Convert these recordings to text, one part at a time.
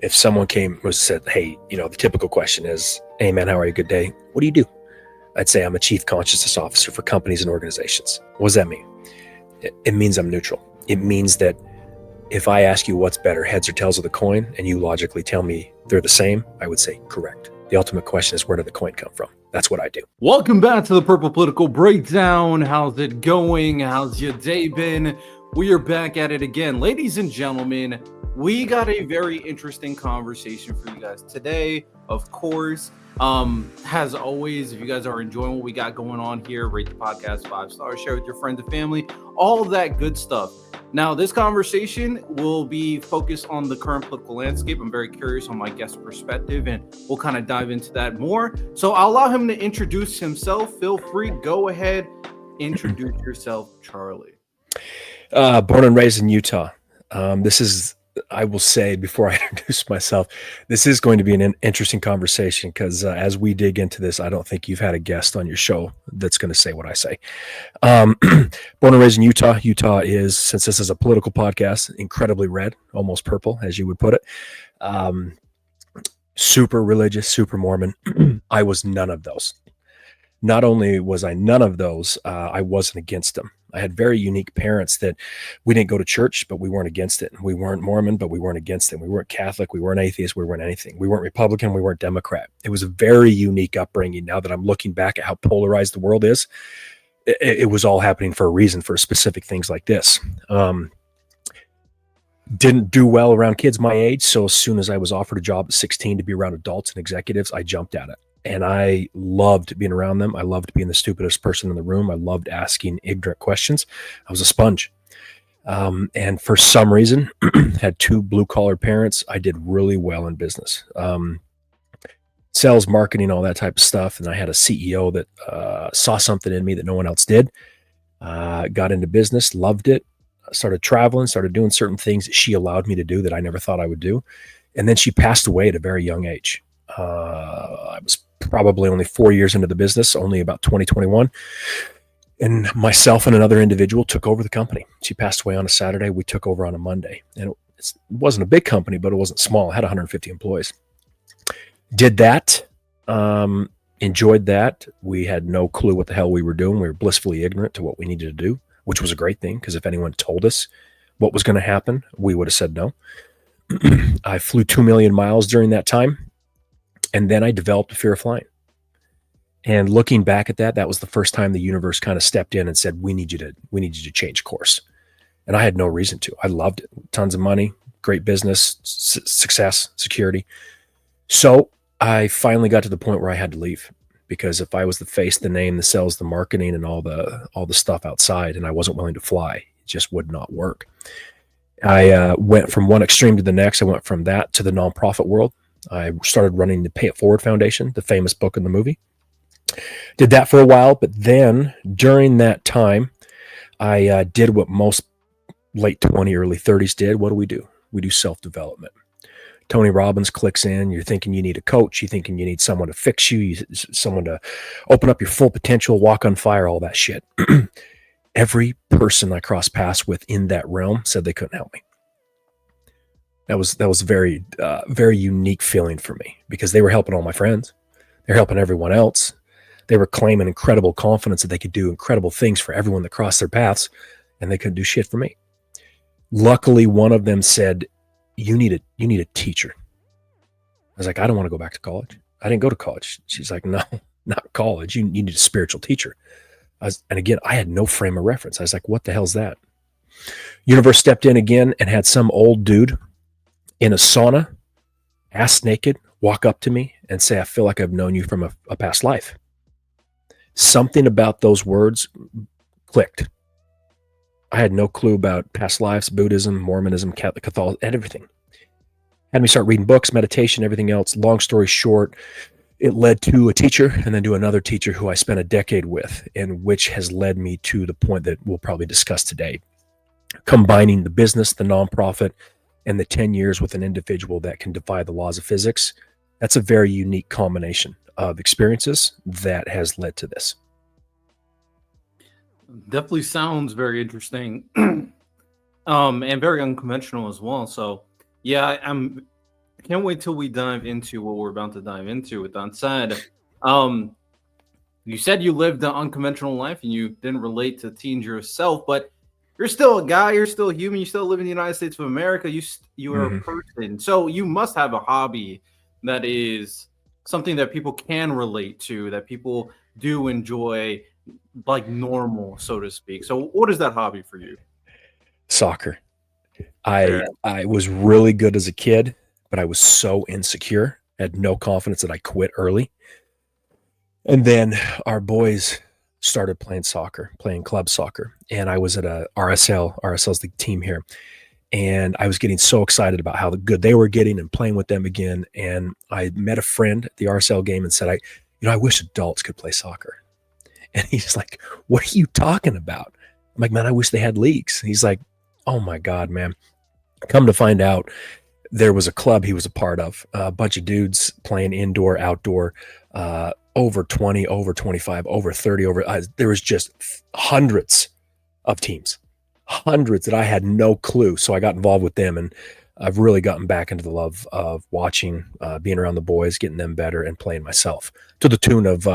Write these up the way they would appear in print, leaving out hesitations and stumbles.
If someone said, hey, the typical question is, hey man, how are you? Good day. What do you do? I'd say I'm a chief consciousness officer for companies and organizations. What does that mean? It means I'm neutral. It means that if I ask you what's better, heads or tails of the coin, and you logically tell me they're the same, I would say correct. The ultimate question is, where did the coin come from? That's what I do. Welcome back to the Purple Political Breakdown. How's it going? How's your day been? We are back at it again. Ladies and gentlemen, we got a very interesting conversation for you guys today. Of course, as always, if you guys are enjoying what we got going on here, rate the podcast 5 stars, share with your friends and family, all that good stuff. Now, this conversation will be focused on the current political landscape. I'm very curious on my guest's perspective, and we'll kind of dive into that more. So I'll allow him to introduce himself. Feel free, go ahead, introduce yourself, Charlie. Born and raised in Utah. This is, I will say before I introduce myself, this is going to be an interesting conversation because as we dig into this, I don't think you've had a guest on your show that's going to say what I say. Born and raised in Utah. Utah is, since this is a political podcast, incredibly red, almost purple, as you would put it. Super religious, super Mormon. I was none of those. Not only was I none of those, I wasn't against them. I had very unique parents that we didn't go to church, but we weren't against it. We weren't Mormon, but we weren't against it. We weren't Catholic. We weren't atheist. We weren't anything. We weren't Republican. We weren't Democrat. It was a very unique upbringing. Now that I'm looking back at how polarized the world is, it was all happening for a reason, for specific things like this. Didn't do well around kids my age. So as soon as I was offered a job at 16 to be around adults and executives, I jumped at it. And I loved being around them. I loved being the stupidest person in the room. I loved asking ignorant questions. I was a sponge. And for some reason, had 2 blue-collar parents. I did really well in business. Sales, marketing, all that type of stuff. And I had a CEO that saw something in me that no one else did. Got into business, loved it. Started traveling, started doing certain things that she allowed me to do that I never thought I would do. And then she passed away at a very young age. I was probably only 4 years into the business, only about 2021. And myself and another individual took over the company. She passed away on a Saturday. We took over on a Monday. And it wasn't a big company, but it wasn't small. It had 150 employees. Did that. Enjoyed that. We had no clue what the hell we were doing. We were blissfully ignorant to what we needed to do, which was a great thing, because if anyone told us what was going to happen, we would have said no. I flew 2 million miles during that time. And then I developed a fear of flying. And looking back at that, that was the first time the universe kind of stepped in and said, we need you to change course. And I had no reason to. I loved it. Tons of money, great business, success, security. So I finally got to the point where I had to leave, because if I was the face, the name, the sales, the marketing, and all the stuff outside, and I wasn't willing to fly, it just would not work. I went from one extreme to the next. I went from that to the nonprofit world. I started running the Pay It Forward Foundation, the famous book in the movie. Did that for a while, but then during that time, I did what most late 20, early 30s did. What do? We do self-development. Tony Robbins clicks in. You're thinking you need a coach. You're thinking you need someone to fix you, someone to open up your full potential, walk on fire, all that shit. Every person I crossed paths with in that realm said they couldn't help me. That was very, very unique feeling for me, because they were helping all my friends. They're helping everyone else. They were claiming incredible confidence that they could do incredible things for everyone that crossed their paths, and they couldn't do shit for me. Luckily, one of them said, you need a teacher. I was like, I don't want to go back to college. I didn't go to college. She's like, no, not college. You need a spiritual teacher. And again, I had no frame of reference. I was like, what the hell's that? Universe stepped in again and had some old dude in a sauna, ass naked, walk up to me and say, I feel like I've known you from a past life. Something about those words clicked. I had no clue about past lives, Buddhism, Mormonism, Catholicism, everything. Had me start reading books, meditation, everything else. Long story short, it led to a teacher, and then to another teacher who I spent a decade with, and which has led me to the point that we'll probably discuss today. Combining the business, the nonprofit, and the 10 years with an individual that can defy the laws of physics. That's a very unique combination of experiences that has led to this. Definitely sounds very interesting, and very unconventional as well. So yeah, I'm I can't wait till we dive into what we're about to dive into. With that said, um, you said you lived an unconventional life and you didn't relate to teens yourself, but you're still a guy. You're still human. You still live in the United States of America. You are a Mhm. person, so you must have a hobby that is something that people can relate to, that people do enjoy, like normal, so to speak. So, what is that hobby for you? Soccer. Fair. I was really good as a kid, but I was so insecure, had no confidence that I quit early. And then our boys started playing soccer, playing club soccer, and I was at a RSL. RSL's the team here, and I was getting so excited about how good they were getting and playing with them again. And I met a friend at the RSL game and said, I wish adults could play soccer." And he's like, "What are you talking about?" I'm like, "Man, I wish they had leagues." He's like, "Oh my God, man." Come to find out, there was a club he was a part of, a bunch of dudes playing indoor, outdoor, over 20, over 25, over 30, there was just hundreds of teams, hundreds that I had no clue. So I got involved with them, and I've really gotten back into the love of watching, being around the boys, getting them better, and playing myself to the tune of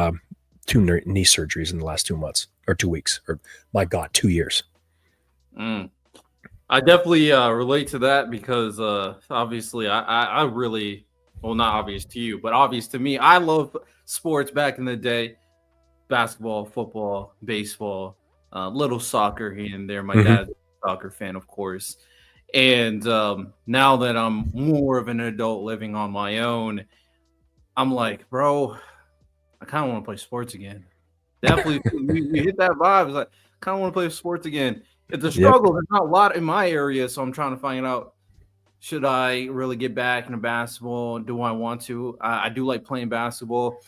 two knee surgeries in the last 2 months or 2 weeks, or my God, 2 years. Mm. I definitely relate to that because obviously I really, well, not obvious to you, but obvious to me. I love sports back in the day: basketball, football, baseball, little soccer here and there. My Mm-hmm. dad's a soccer fan, of course. And now that I'm more of an adult living on my own, I'm like, bro, I kind of want to play sports again. Definitely, we hit that vibe. It's like, kind of want to play sports again. It's a Yep. struggle. There's not a lot in my area, so I'm trying to find out, should I really get back into basketball? Do I want to? I do like playing basketball.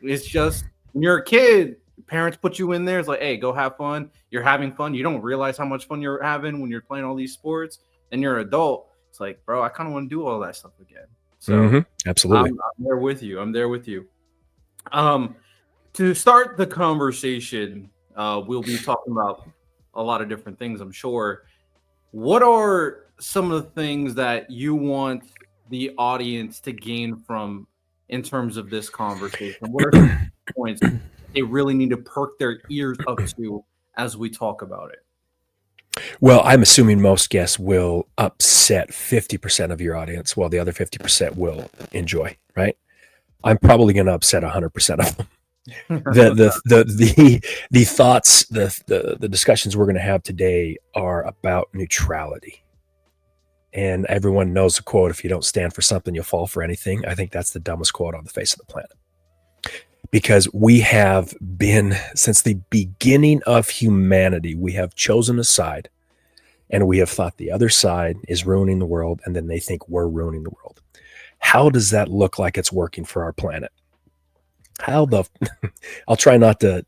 It's just when you're a kid, parents put you in there. It's like, hey, go have fun. You're having fun. You don't realize how much fun you're having when you're playing all these sports. Then you're an adult. It's like, bro, I kind of want to do all that stuff again. So Mm-hmm. Absolutely. I'm there with you. I'm there with you. Um, to start the conversation, we'll be talking about a lot of different things, I'm sure. What are some of the things that you want the audience to gain from in terms of this conversation? What are some points they really need to perk their ears up to as we talk about it? Well, I'm assuming most guests will upset 50% of your audience, while the other 50% will enjoy, right? I'm probably going to upset 100% of them. The thoughts, the discussions we're going to have today are about neutrality. And everyone knows the quote, "If you don't stand for something, you'll fall for anything." I think that's the dumbest quote on the face of the planet. Because we have been, since the beginning of humanity, we have chosen a side, and we have thought the other side is ruining the world, and then they think we're ruining the world. How does that look like it's working for our planet? How the I'll try not to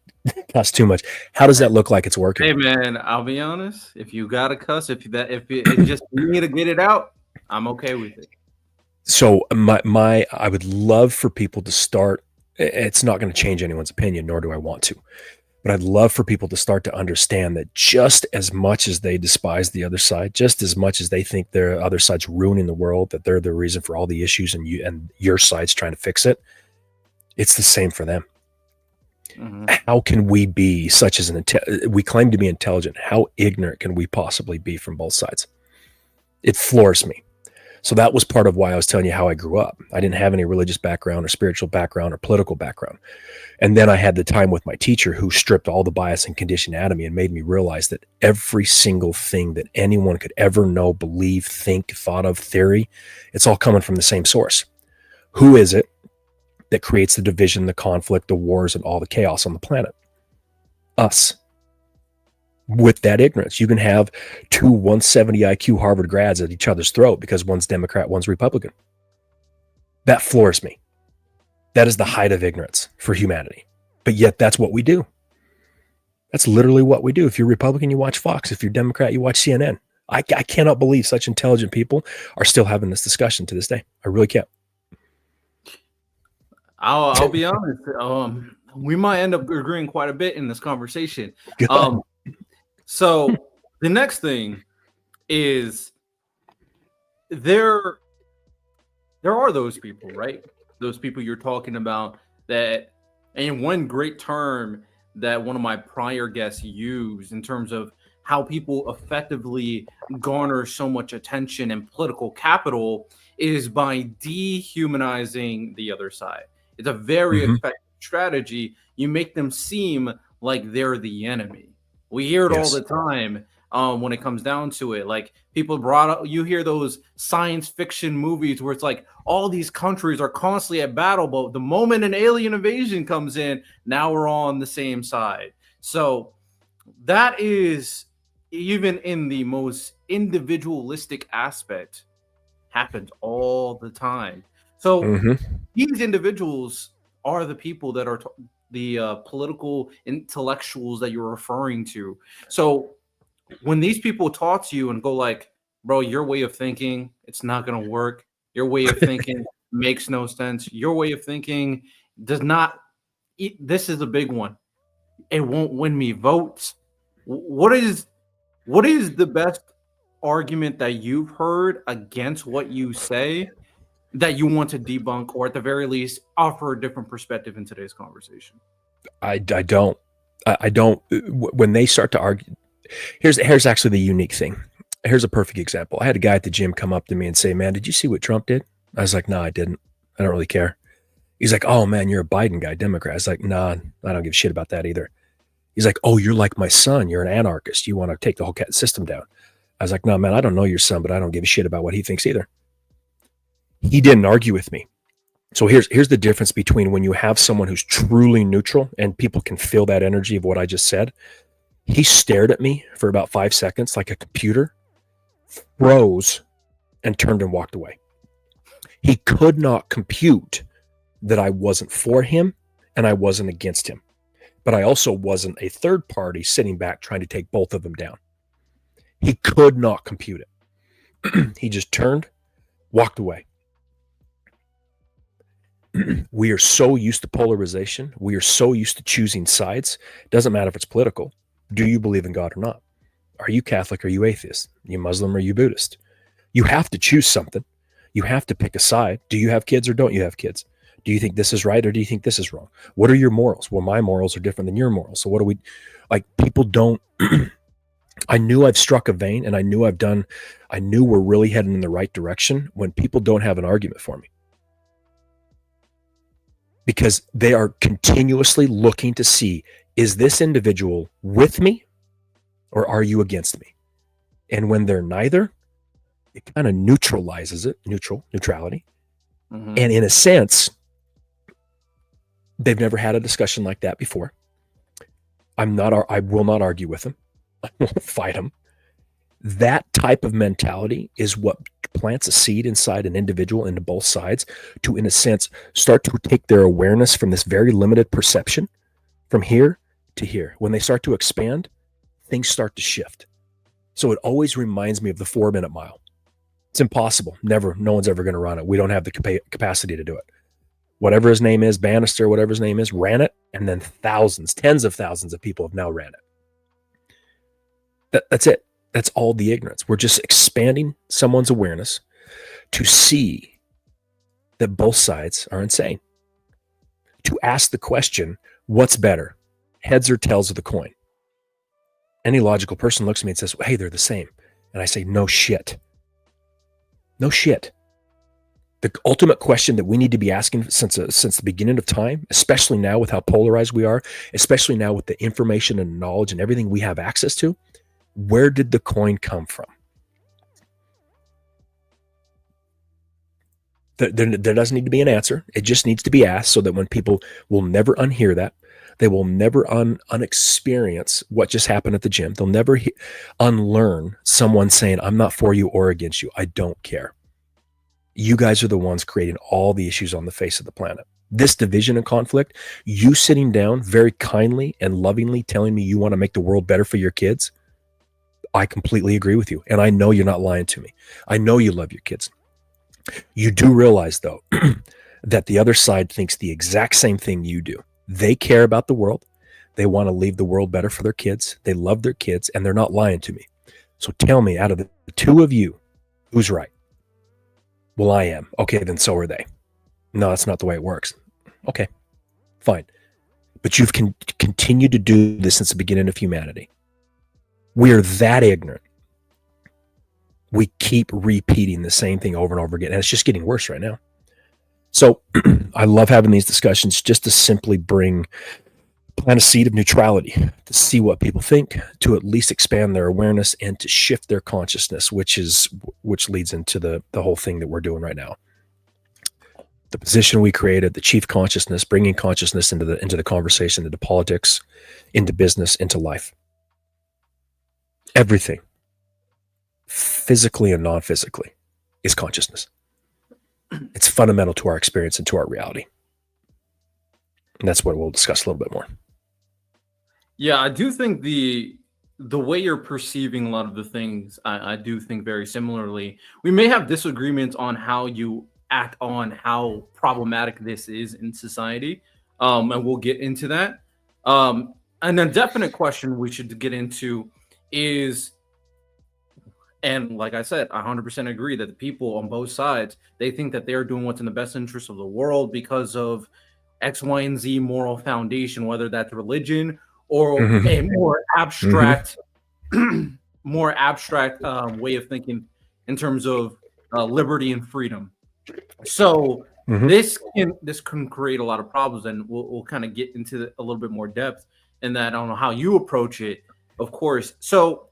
cuss too much. How does that look like it's working? Hey man, I'll be honest. If you got to cuss, if it just need to get it out, I'm okay with it. So I would love for people to start. It's not going to change anyone's opinion, nor do I want to. But I'd love for people to start to understand that just as much as they despise the other side, just as much as they think their other side's ruining the world, that they're the reason for all the issues, and your side's trying to fix it, it's the same for them. Mm-hmm. How can we be such as we claim to be intelligent? How ignorant can we possibly be from both sides? It floors me. So that was part of why I was telling you how I grew up. I didn't have any religious background or spiritual background or political background. And then I had the time with my teacher who stripped all the bias and condition out of me and made me realize that every single thing that anyone could ever know, believe, think, thought of, theory, it's all coming from the same source. Who is it that creates the division, the conflict, the wars, and all the chaos on the planet? Us. With that ignorance, you can have two 170 IQ Harvard grads at each other's throat because one's Democrat, one's Republican. That floors me. That is the height of ignorance for humanity. But yet that's what we do. That's literally what we do. If you're Republican, you watch Fox. If you're Democrat, you watch CNN. I cannot believe such intelligent people are still having this discussion to this day. I really can't. I'll be honest. We might end up agreeing quite a bit in this conversation. Good. So the next thing is there there are those people, right? Those people you're talking about that, and one great term that one of my prior guests used in terms of how people effectively garner so much attention and political capital is by dehumanizing the other side. It's a very Hmm. effective strategy. You make them seem like they're the enemy. We hear it all Yes. the time when it comes down to it. Like people brought up, you hear those science fiction movies where it's like all these countries are constantly at battle, but the moment an alien invasion comes in, now we're all on the same side. So that is, even in the most individualistic aspect, happens all the time. So Hmm. these individuals are the people that are the political intellectuals that you're referring to. So when these people talk to you and go like, bro, your way of thinking, it's not going to work. Your way of thinking makes no sense. Your way of thinking does not, this is a big one. It won't win me votes. What is the best argument that you've heard against what you say that you want to debunk, or at the very least offer a different perspective in today's conversation? I don't. I don't. When they start to argue, here's actually the unique thing. Here's a perfect example. I had a guy at the gym come up to me and say, "Man, did you see what Trump did?" I was like, "No, I didn't. I don't really care." He's like, "Oh man, you're a Biden guy, Democrat." I was like, "Nah, I don't give a shit about that either." He's like, "Oh, you're like my son. You're an anarchist. You want to take the whole system down." I was like, "No, man, I don't know your son, but I don't give a shit about what he thinks either." He didn't argue with me. So here's the difference between when you have someone who's truly neutral and people can feel that energy of what I just said. He stared at me for about 5 seconds like a computer, froze, and turned and walked away. He could not compute that I wasn't for him and I wasn't against him. But I also wasn't a third party sitting back trying to take both of them down. He could not compute it. He just turned, walked away. We are so used to polarization. We are so used to choosing sides. Doesn't matter if it's political. Do you believe in God or not? Are you Catholic? Are you atheist? Are you Muslim? Or are you Buddhist? You have to choose something. You have to pick a side. Do you have kids or don't you have kids? Do you think this is right or do you think this is wrong? What are your morals? Well, my morals are different than your morals. So what do we, like, people don't, I knew I've struck a vein and I knew we're really heading in the right direction when people don't have an argument for me. Because they are continuously looking to see, is this individual with me or are you against me? And when they're neither, it kind of neutralizes it, neutrality. Mm-hmm. And in a sense, they've never had a discussion like that before. I will not argue with them. I won't fight them. That type of mentality is what plants a seed inside an individual into both sides to, in a sense, start to take their awareness from this very limited perception from here to here. When they start to expand, things start to shift. So it always reminds me of the 4-minute mile. It's impossible. Never. No one's ever going to run it. We don't have the capacity to do it. Whatever his name is, Bannister, whatever his name is, ran it. And then tens of thousands of people have now ran it. That's it. That's all the ignorance. We're just expanding someone's awareness to see that both sides are insane. To ask the question, what's better, heads or tails of the coin? Any logical person looks at me and says, hey, they're the same. And I say, no shit. No shit. The ultimate question that we need to be asking since the beginning of time, especially now with how polarized we are, especially now with the information and knowledge and everything we have access to, where did the coin come from? There doesn't need to be an answer. It just needs to be asked so that when people will never unhear that, they will never unexperience what just happened at the gym. They'll never unlearn someone saying, I'm not for you or against you. I don't care. You guys are the ones creating all the issues on the face of the planet. This division and conflict, you sitting down very kindly and lovingly telling me you want to make the world better for your kids, I completely agree with you. And I know you're not lying to me. I know you love your kids. You do realize, though, that the other side thinks the exact same thing you do. They care about the world. They want to leave the world better for their kids. They love their kids, and they're not lying to me. So tell me, out of the two of you, who's right? Well, I am. Okay, then so are they. No, that's not the way it works. Okay, fine. But you've continued to do this since the beginning of humanity. We are that ignorant. We keep repeating the same thing over and over again, and it's just getting worse right now. So I love having these discussions just to simply plant a seed of neutrality, to see what people think, to at least expand their awareness and to shift their consciousness, which leads into the whole thing that we're doing right now. The position we created, the chief consciousness, bringing consciousness into the conversation, into politics, into business, into life. Everything, physically and non-physically, is consciousness. It's fundamental to our experience and to our reality. And that's what we'll discuss a little bit more. Yeah, I do think the way you're perceiving a lot of the things, I do think very similarly. We may have disagreements on how you act on how problematic this is in society, and we'll get into that. And a definite question we should get into is, and like I said, I 100% agree that the people on both sides, they think that they're doing what's in the best interest of the world because of X, Y, and Z moral foundation, whether that's religion or a more abstract, more abstract way of thinking in terms of liberty and freedom. So this can create a lot of problems, and we'll kind of get into a little bit more depth in that. I don't know how you approach it, of course. So,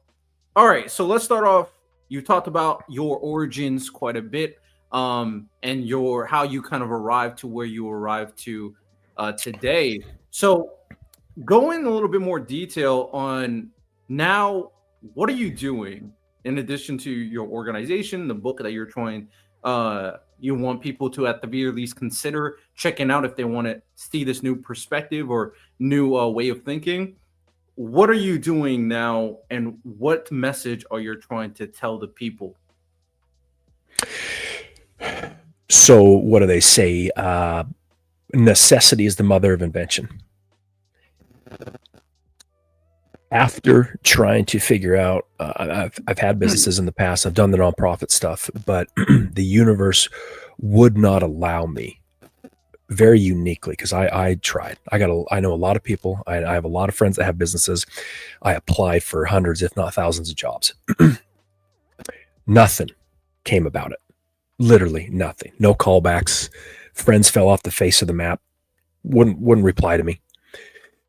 all right, so let's start off. You talked about your origins quite a bit, and how you kind of arrived to where you arrived to today. So, go in a little bit more detail on now, what are you doing in addition to your organization, the book that you're trying, you want people to at the very least consider checking out if they want to see this new perspective or new way of thinking. What are you doing now, and what message are you trying to tell the people? So what do they say? Necessity is the mother of invention. After trying to figure out, I've had businesses in the past, I've done the nonprofit stuff, but the universe would not allow me, very uniquely, because I tried. I know a lot of people. I have a lot of friends that have businesses. I applied for hundreds, if not thousands, of jobs. Nothing came about it. Literally nothing. No callbacks. Friends fell off the face of the map. Wouldn't reply to me.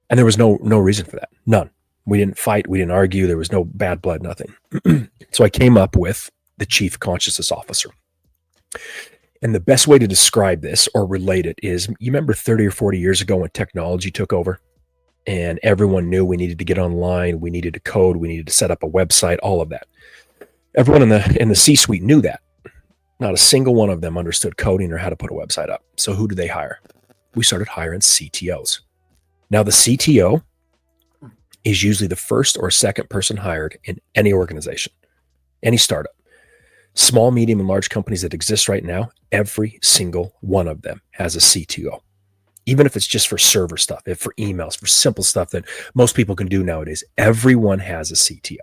And there was no reason for that. None. We didn't fight. We didn't argue. There was no bad blood, nothing. So I came up with the Chief Consciousness Officer. And the best way to describe this or relate it is, you remember 30 or 40 years ago when technology took over and everyone knew we needed to get online, we needed to code, we needed to set up a website, all of that. Everyone in the C-suite knew that. Not a single one of them understood coding or how to put a website up. So who did they hire? We started hiring CTOs. Now the CTO is usually the first or second person hired in any organization, any startup. Small, medium, and large companies that exist right now, every single one of them has a CTO. Even if it's just for server stuff, if for emails, for simple stuff that most people can do nowadays, everyone has a CTO.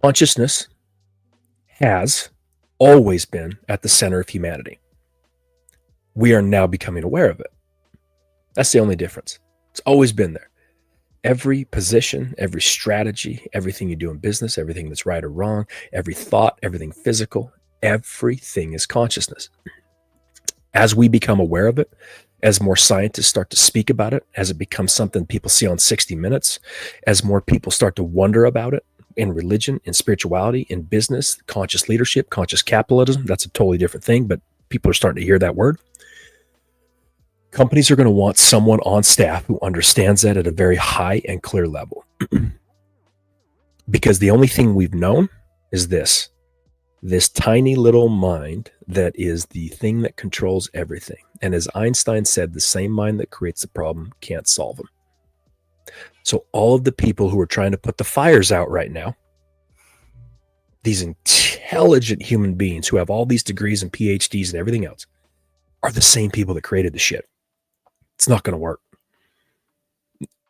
Consciousness has always been at the center of humanity. We are now becoming aware of it. That's the only difference. It's always been there. Every position, every strategy, everything you do in business, everything that's right or wrong, every thought, everything physical, everything is consciousness. As we become aware of it, as more scientists start to speak about it, as it becomes something people see on 60 Minutes, as more people start to wonder about it in religion, in spirituality, in business, conscious leadership, conscious capitalism, that's a totally different thing, but people are starting to hear that word. Companies are going to want someone on staff who understands that at a very high and clear level. Because the only thing we've known is this tiny little mind that is the thing that controls everything. And as Einstein said, the same mind that creates the problem can't solve them. So all of the people who are trying to put the fires out right now, these intelligent human beings who have all these degrees and PhDs and everything else, are the same people that created the shit. It's not going to work.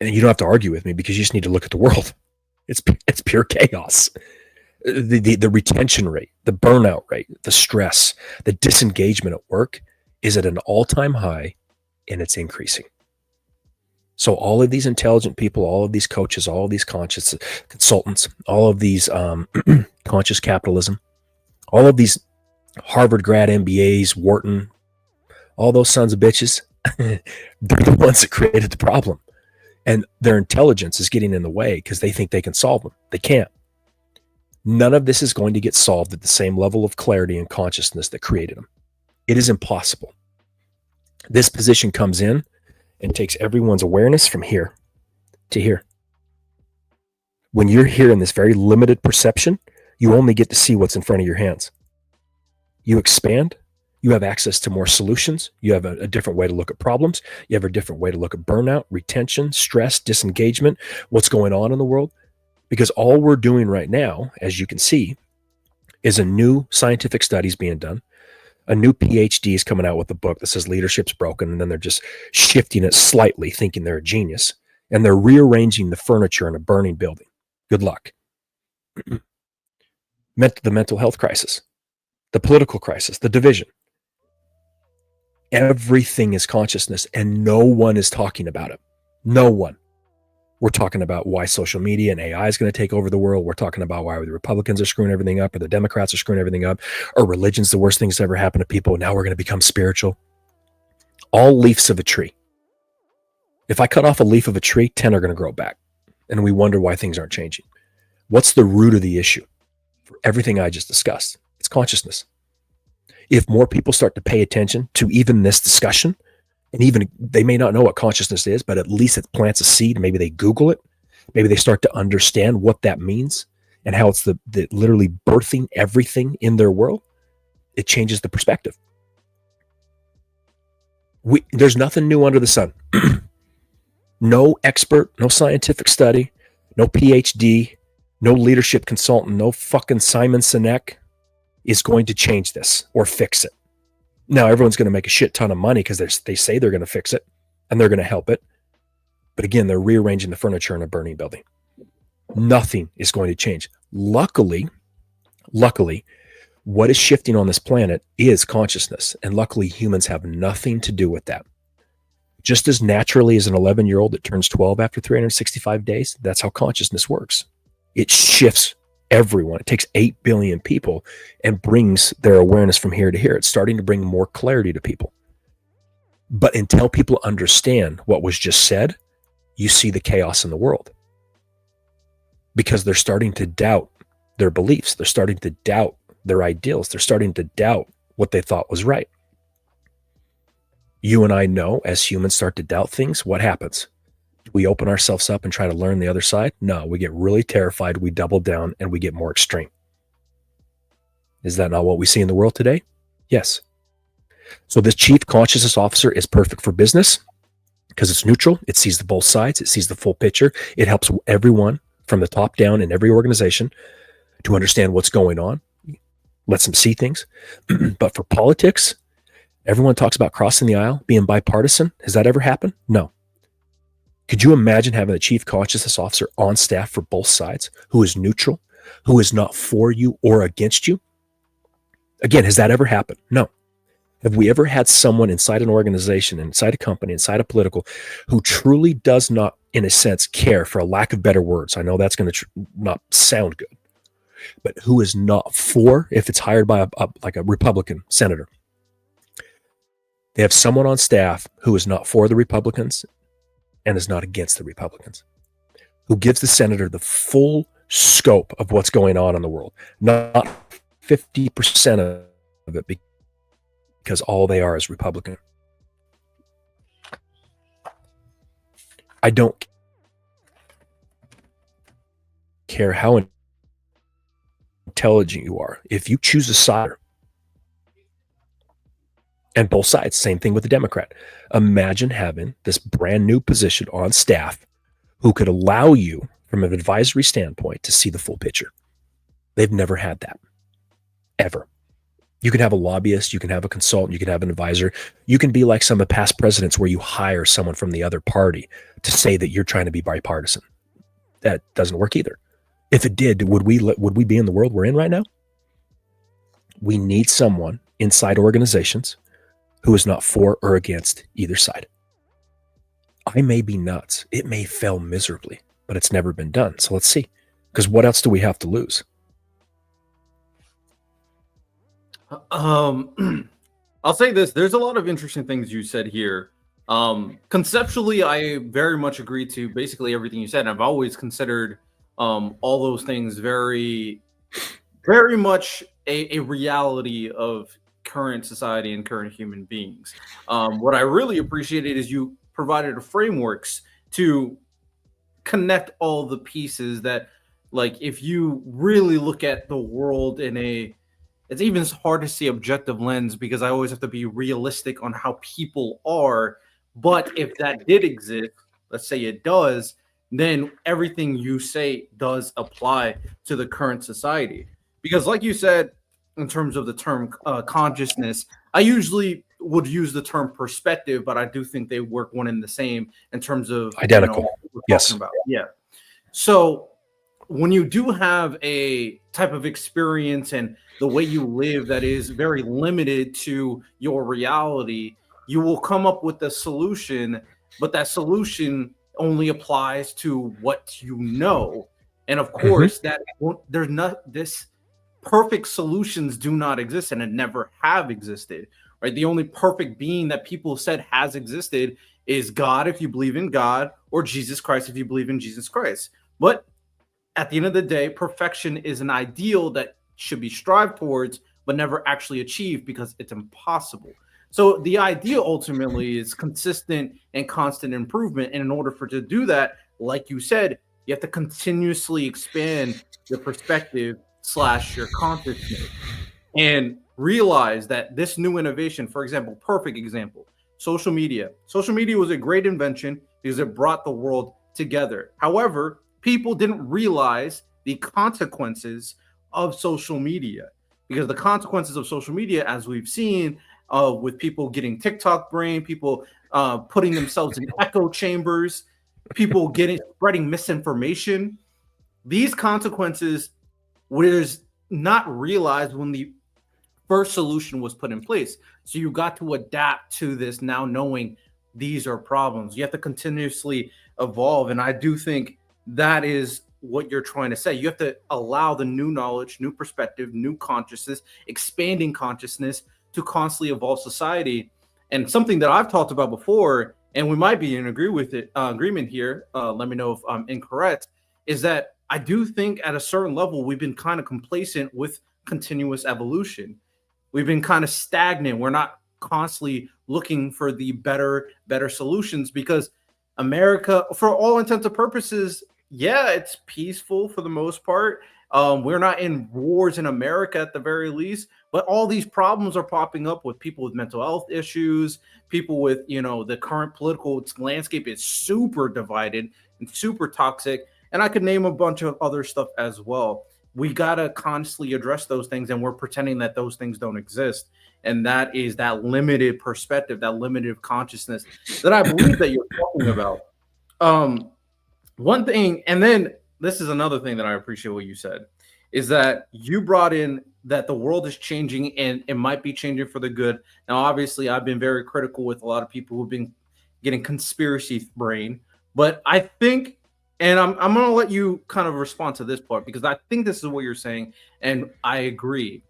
And you don't have to argue with me, because you just need to look at the world. It's pure chaos. The retention rate, the burnout rate, the stress, the disengagement at work is at an all-time high, and it's increasing. So all of these intelligent people, all of these coaches, all of these conscious consultants, all of these conscious capitalism, all of these Harvard grad MBAs, Wharton, all those sons of bitches, they're the ones that created the problem. And their intelligence is getting in the way because they think they can solve them. They can't. None of this is going to get solved at the same level of clarity and consciousness that created them. It is impossible. This position comes in and takes everyone's awareness from here to here. When you're here in this very limited perception, you only get to see what's in front of your hands. You expand, you have access to more solutions, you have a different way to look at problems, you have a different way to look at burnout, retention, stress, disengagement, what's going on in the world. Because all we're doing right now, as you can see, is a new scientific studies being done. A new PhD is coming out with a book that says leadership's broken, and then they're just shifting it slightly, thinking they're a genius. And they're rearranging the furniture in a burning building. Good luck. The mental health crisis, the political crisis, the division. Everything is consciousness, and no one is talking about it. No one. We're talking about why social media and AI is going to take over the world. We're talking about why the Republicans are screwing everything up, or the Democrats are screwing everything up, or religion's the worst thing that's ever happened to people. Now we're going to become spiritual. All leaves of a tree. If I cut off a leaf of a tree, 10 are going to grow back. And we wonder why things aren't changing. What's the root of the issue for everything I just discussed? It's consciousness. If more people start to pay attention to even this discussion, and even they may not know what consciousness is, but at least it plants a seed. Maybe they Google it. Maybe they start to understand what that means and how it's the literally birthing everything in their world. It changes the perspective. There's nothing new under the sun. No expert, no scientific study, no PhD, no leadership consultant, no fucking Simon Sinek is going to change this or fix it. Now, everyone's going to make a shit ton of money because they say they're going to fix it and they're going to help it. But again, they're rearranging the furniture in a burning building. Nothing is going to change. Luckily, what is shifting on this planet is consciousness. And luckily, humans have nothing to do with that. Just as naturally as an 11-year-old that turns 12 after 365 days, that's how consciousness works. It shifts everyone. It takes 8 billion people and brings their awareness from here to here. It's starting to bring more clarity to people. But until people understand what was just said, you see the chaos in the world. Because they're starting to doubt their beliefs. They're starting to doubt their ideals. They're starting to doubt what they thought was right. You and I know as humans start to doubt things, what happens? We open ourselves up and try to learn the other side? No, we get really terrified, we double down, and we get more extreme. Is that not what we see in the world today? Yes. So this chief consciousness officer is perfect for business because it's neutral. It sees the both sides. It sees the full picture. It helps everyone from the top down in every organization to understand what's going on. Lets them see things. But for politics, everyone talks about crossing the aisle, being bipartisan. Has that ever happened? No. Could you imagine having a chief consciousness officer on staff for both sides who is neutral, who is not for you or against you? Again, has that ever happened? No. Have we ever had someone inside an organization, inside a company, inside a political, who truly does not, in a sense, care, for a lack of better words? I know that's going to not sound good, but who is not for, if it's hired by like a Republican senator, they have someone on staff who is not for the Republicans and is not against the Republicans, who gives the senator the full scope of what's going on in the world, not 50% of it, because all they are is Republican. I don't care how intelligent you are. If you choose a side, and both sides, same thing with the Democrat. Imagine having this brand new position on staff who could allow you, from an advisory standpoint, to see the full picture. They've never had that, ever. You can have a lobbyist, you can have a consultant, you can have an advisor. You can be like some of the past presidents where you hire someone from the other party to say that you're trying to be bipartisan. That doesn't work either. If it did, would we be in the world we're in right now? We need someone inside organizations who is not for or against either side. I may be nuts. It may fail miserably, but it's never been done. So let's see. Because what else do we have to lose? I'll say this. There's a lot of interesting things you said here. Conceptually, I very much agree to basically everything you said. And I've always considered all those things very, very much a reality of current society and current human beings. What I really appreciated is you provided a frameworks to connect all the pieces that, like, if you really look at the world in a, it's even hard to see objective lens because I always have to be realistic on how people are. But if that did exist, let's say it does, then everything you say does apply to the current society. Because, like you said, in terms of the term consciousness, I usually would use the term perspective, but I do think they work one and the same in terms of Identical. what we're Yes. talking about. Yeah. So when you do have a type of experience and the way you live that is very limited to your reality, you will come up with a solution, but that solution only applies to what you know. And of course, that there's not this perfect solutions do not exist and it never have existed, right? The only perfect being that people said has existed is God if you believe in God, or Jesus Christ if you believe in Jesus Christ. But at the end of the day, perfection is an ideal that should be strived towards, but never actually achieved because it's impossible. So the idea ultimately is consistent and constant improvement. And in order for to do that, like you said, you have to continuously expand your perspective slash your consciousness and realize that this new innovation, for example, perfect example, social media. Social media was a great invention because it brought the world together. However, people didn't realize the consequences of social media, because the consequences of social media, as we've seen, with people getting TikTok brain, people putting themselves in echo chambers, people getting spreading misinformation. These consequences was not realized when the first solution was put in place. So you got to adapt to this now, knowing these are problems. You have to continuously evolve, and I do think that is what you're trying to say. You have to allow the new knowledge, new perspective, new consciousness, expanding consciousness to constantly evolve society. And something that I've talked about before, and we might be in agreement here. Let me know if I'm incorrect. Is that I do think at a certain level we've been kind of complacent with continuous evolution. We've been kind of stagnant. We're not constantly looking for the better solutions because America, for all intents and purposes, yeah, it's peaceful for the most part. We're not in wars in America at the very least, but all these problems are popping up with people with mental health issues, people with, the current political landscape is super divided and super toxic. And I could name a bunch of other stuff as well. We got to constantly address those things, and we're pretending that those things don't exist. And that is that limited perspective, that limited consciousness that I believe that you're talking about. One thing, and then this is another thing that I appreciate what you said, is that you brought in that the world is changing and it might be changing for the good. Now, obviously, I've been very critical with a lot of people who've been getting conspiracy brain, but I think, and I'm going to let you kind of respond to this part because I think this is what you're saying, and I agree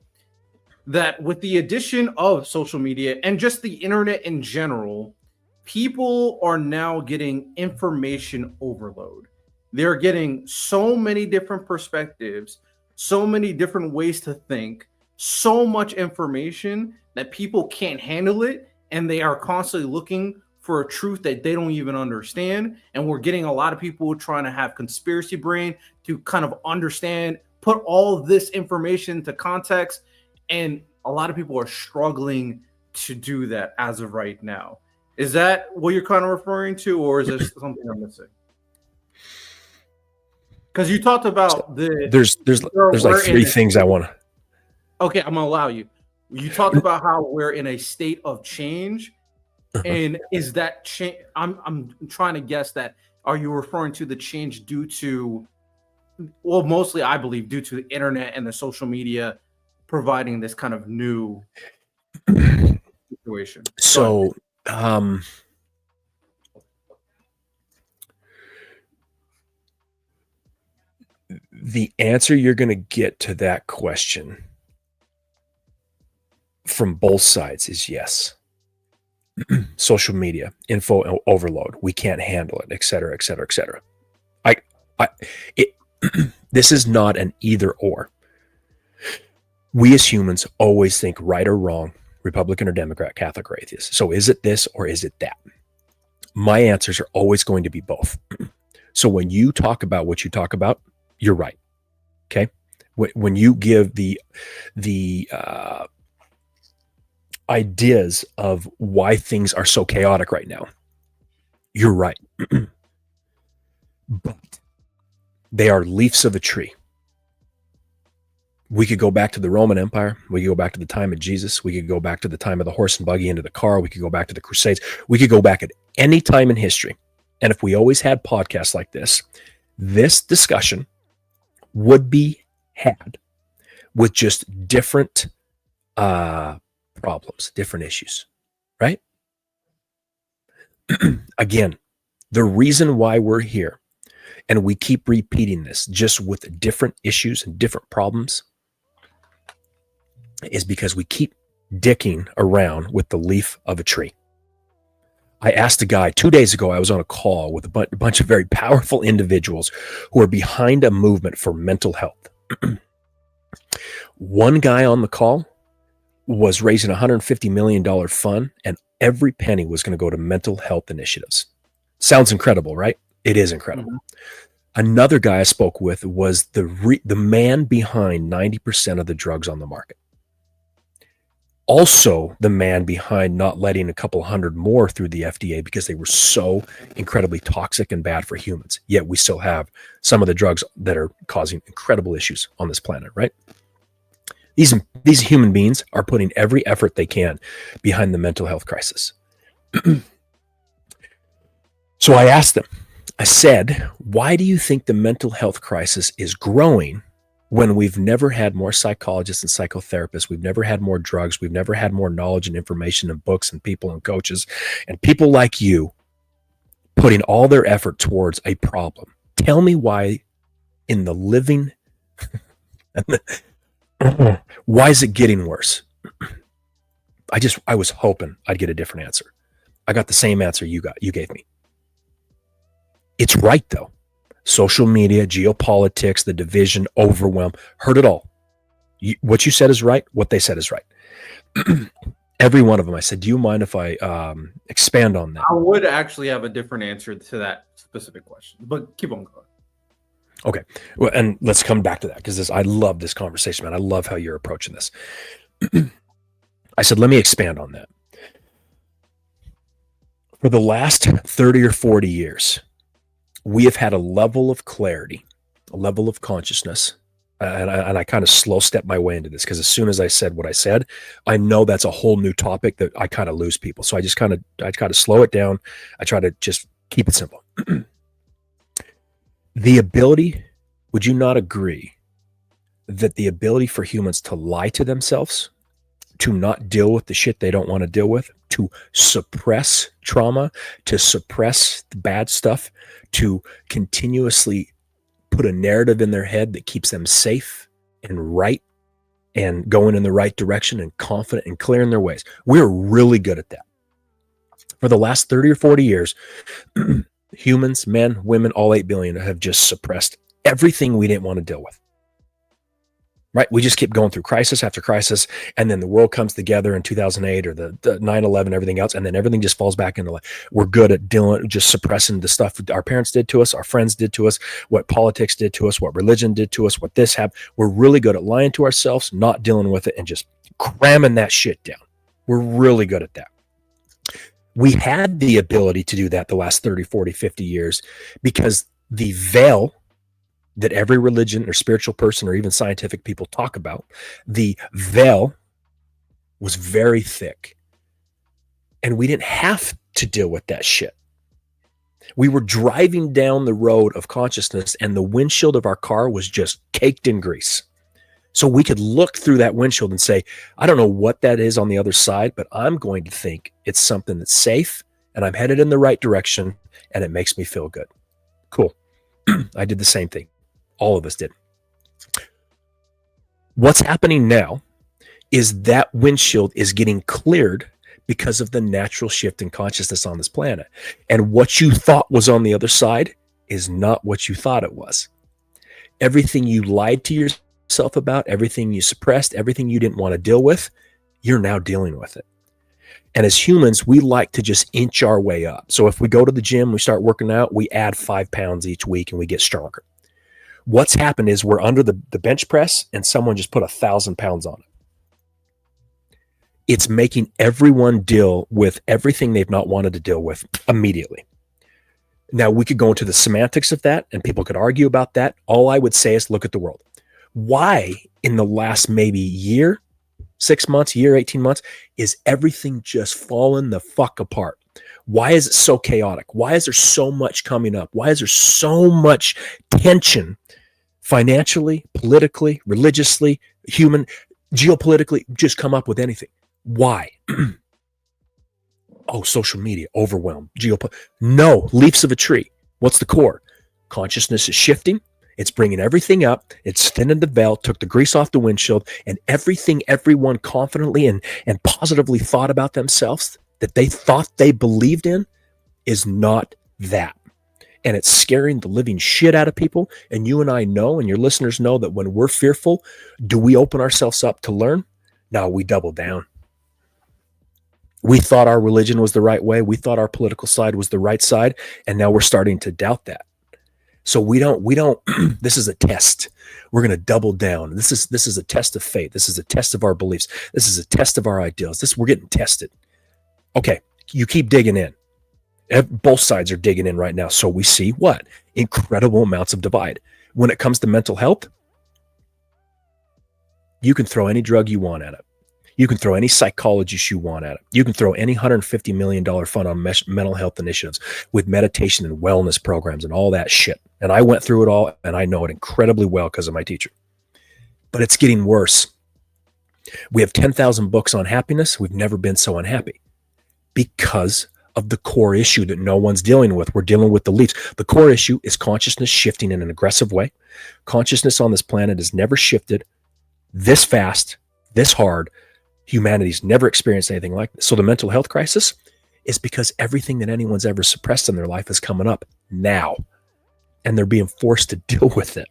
that with the addition of social media and just the internet in general, people are now getting information overload. They're getting so many different perspectives, so many different ways to think, so much information that people can't handle it. And they are constantly looking for a truth that they don't even understand. And we're getting a lot of people trying to have conspiracy brain to kind of understand, put all this information to context. And a lot of people are struggling to do that as of right now. Is that what you're kind of referring to, or is there something I'm missing? Because you talked about there's like three things I want to. Okay, I'm gonna allow you. You talked about how we're in a state of change, and is that change? I'm trying to guess that. Are you referring to the change due to well, mostly I believe due to the internet and the social media providing this kind of new situation. So, the answer you're going to get to that question from both sides is yes. Social media, info overload, we can't handle it, et cetera, et cetera, et cetera. This is not an either or. We as humans always think right or wrong, Republican or Democrat, Catholic or atheist. So is it this or is it that? My answers are always going to be both. So when you talk about what you talk about, you're right. Okay. When you give the ideas of why things are so chaotic right now, you're right. But they are leaves of a tree. We could go back to the Roman Empire. We could go back to the time of Jesus. We could go back to the time of the horse and buggy into the car. We could go back to the Crusades. We could go back at any time in history. And if we always had podcasts like this discussion would be had with just different problems, different issues, right? Again, the reason why we're here and we keep repeating this just with different issues and different problems is because we keep dicking around with the leaf of a tree. I asked a guy 2 days ago, I was on a call with a bunch of very powerful individuals who are behind a movement for mental health. One guy on the call was raising $150 million fund, and every penny was going to go to mental health initiatives. Sounds incredible, right? It is incredible. Mm-hmm. Another guy I spoke with was the man behind 90% of the drugs on the market. Also, the man behind not letting a couple hundred more through the FDA because they were so incredibly toxic and bad for humans. Yet we still have some of the drugs that are causing incredible issues on this planet, right? These human beings are putting every effort they can behind the mental health crisis. So I asked them, I said, why do you think the mental health crisis is growing when we've never had more psychologists and psychotherapists? We've never had more drugs. We've never had more knowledge and information and books and people and coaches and people like you putting all their effort towards a problem. Tell me why in the living, why is it getting worse? I was hoping I'd get a different answer. I got the same answer you gave me. It's right though. Social media, geopolitics, the division, overwhelm, heard it all. What you said is right. What they said is right. Every one of them. I said, do you mind if I expand on that? I would actually have a different answer to that specific question, but keep on going. Okay. Well, and let's come back to that because I love this conversation, man. I love how you're approaching this. I said, let me expand on that. For the last 30 or 40 years, we have had a level of clarity, a level of consciousness. And I kind of slow step my way into this because as soon as I said what I said, I know that's a whole new topic that I kind of lose people. So I try to slow it down. I try to just keep it simple. The ability, would you not agree that the ability for humans to lie to themselves, to not deal with the shit they don't want to deal with, to suppress trauma, to suppress the bad stuff, to continuously put a narrative in their head that keeps them safe and right and going in the right direction and confident and clear in their ways. We're really good at that. For the last 30 or 40 years, humans, men, women, all 8 billion have just suppressed everything we didn't want to deal with. Right? We just keep going through crisis after crisis, and then the world comes together in 2008 or the 9/11, everything else, and then everything just falls back into life. We're good at just suppressing the stuff our parents did to us, our friends did to us, what politics did to us, what religion did to us, what this happened. We're really good at lying to ourselves, not dealing with it, and just cramming that shit down. We're really good at that. We had the ability to do that the last 30, 40, 50 years because the veil that every religion or spiritual person or even scientific people talk about, the veil was very thick. And we didn't have to deal with that shit. We were driving down the road of consciousness and the windshield of our car was just caked in grease. So we could look through that windshield and say, I don't know what that is on the other side, but I'm going to think it's something that's safe and I'm headed in the right direction and it makes me feel good. Cool. I did the same thing. All of us did. What's happening now is that windshield is getting cleared because of the natural shift in consciousness on this planet. And what you thought was on the other side is not what you thought it was. Everything you lied to yourself about, everything you suppressed, everything you didn't want to deal with, you're now dealing with it. And as humans, we like to just inch our way up. So if we go to the gym, we start working out, we add 5 pounds each week and we get stronger. What's happened is we're under the bench press and someone just put 1,000 pounds on it. It's making everyone deal with everything they've not wanted to deal with immediately. Now, we could go into the semantics of that and people could argue about that. All I would say is look at the world. Why in the last maybe year, 6 months, year, 18 months, is everything just falling the fuck apart? Why is it so chaotic? Why is there so much coming up? Why is there so much tension financially, politically, religiously, geopolitically? Just come up with anything. Why? Oh, social media, overwhelm, no, leaves of a tree. What's the core? Consciousness is shifting. It's bringing everything up. It's thinning the veil, took the grease off the windshield, and everything everyone confidently and positively thought about themselves that they thought they believed in is not that. And it's scaring the living shit out of people. And you and I know, and your listeners know, that when we're fearful, do we open ourselves up to learn? No, we double down. We thought our religion was the right way. We thought our political side was the right side. And now we're starting to doubt that. So we don't, this is a test. We're going to double down. This is a test of faith. This is a test of our beliefs. This is a test of our ideals. We're getting tested. Okay. You keep digging in. Both sides are digging in right now. So we see what? Incredible amounts of divide. When it comes to mental health, you can throw any drug you want at it. You can throw any psychologist you want at it. You can throw any $150 million fund on mental health initiatives with meditation and wellness programs and all that shit. And I went through it all and I know it incredibly well because of my teacher. But it's getting worse. We have 10,000 books on happiness. We've never been so unhappy because of the core issue that no one's dealing with. We're dealing with the leaves. The core issue is consciousness shifting in an aggressive way. Consciousness on this planet has never shifted this fast, this hard. Humanity's never experienced anything like this. So the mental health crisis is because everything that anyone's ever suppressed in their life is coming up now. And they're being forced to deal with it.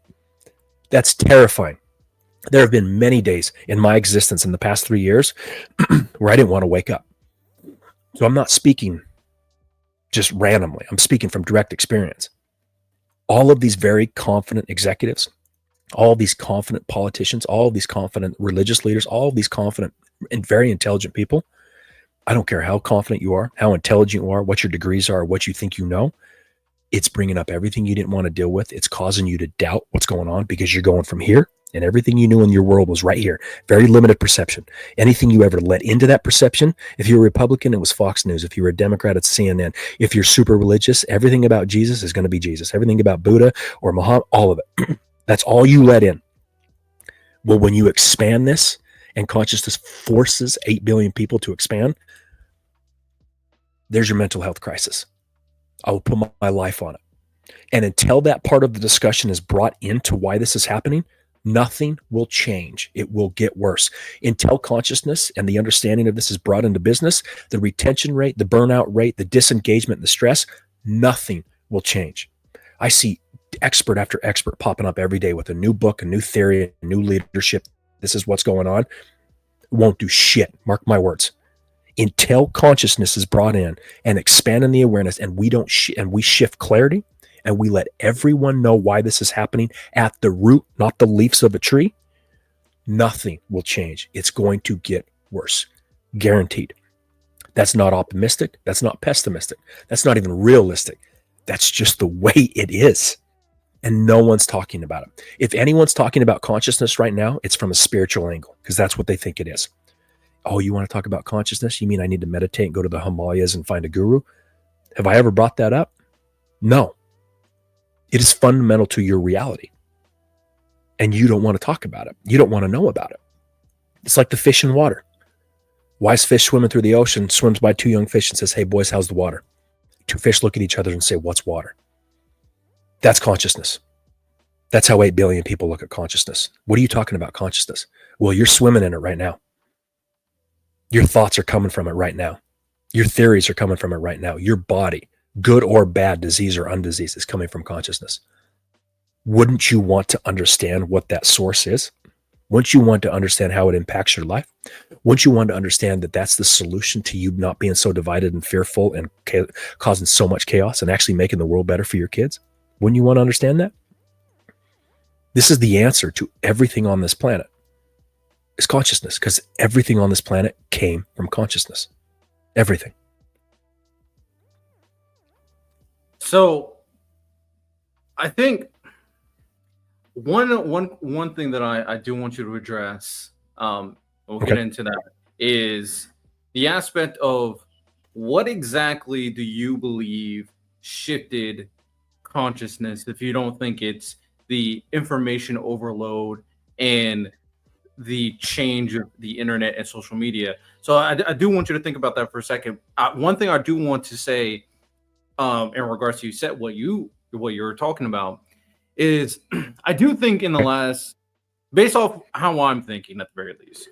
That's terrifying. There have been many days in my existence in the past 3 years where I didn't want to wake up. So I'm not speaking just randomly. I'm speaking from direct experience. All of these very confident executives, all of these confident politicians, all of these confident religious leaders, all of these confident and very intelligent people. I don't care how confident you are, how intelligent you are, what your degrees are, what you think you know. It's bringing up everything you didn't want to deal with. It's causing you to doubt what's going on because you're going from here and everything you knew in your world was right here. Very limited perception. Anything you ever let into that perception, if you're a Republican, it was Fox News. If you were a Democrat, it's CNN. If you're super religious, everything about Jesus is going to be Jesus. Everything about Buddha or Muhammad, all of it. That's all you let in. Well, when you expand this and consciousness forces 8 billion people to expand, there's your mental health crisis. I will put my life on it. And until that part of the discussion is brought into why this is happening, nothing will change. It will get worse. Until consciousness and the understanding of this is brought into business, the retention rate, the burnout rate, the disengagement, the stress, nothing will change. I see expert after expert popping up every day with a new book, a new theory, a new leadership. This is what's going on. It won't do shit. Mark my words. Until consciousness is brought in and expanding the awareness, and we shift clarity, and we let everyone know why this is happening at the root, not the leaves of a tree, nothing will change. It's going to get worse. Guaranteed. That's not optimistic. That's not pessimistic. That's not even realistic. That's just the way it is. And no one's talking about it. If anyone's talking about consciousness right now, it's from a spiritual angle, because that's what they think it is. Oh, you want to talk about consciousness? You mean I need to meditate and go to the Himalayas and find a guru? Have I ever brought that up? No, it is fundamental to your reality. And you don't want to talk about it. You don't want to know about it. It's like the fish in water. Wise fish swimming through the ocean swims by two young fish and says, "Hey, boys, how's the water?" Two fish look at each other and say, "What's water?" That's consciousness. That's how 8 billion people look at consciousness. What are you talking about consciousness? Well, you're swimming in it right now. Your thoughts are coming from it right now. Your theories are coming from it right now. Your body, good or bad, disease or undiseased, is coming from consciousness. Wouldn't you want to understand what that source is? Wouldn't you want to understand how it impacts your life? Wouldn't you want to understand that that's the solution to you not being so divided and fearful and causing so much chaos and actually making the world better for your kids? Wouldn't you want to understand that? This is the answer to everything on this planet. It's consciousness, because everything on this planet came from consciousness. Everything. So I think one thing that I do want you to address, we'll get into that, is the aspect of what exactly do you believe shifted consciousness, if you don't think it's the information overload and the change of the internet and social media. So I do want you to think about that for a second. One thing I do want to say, in regards to what you're talking about, is I do think in the last, based off how I'm thinking at the very least,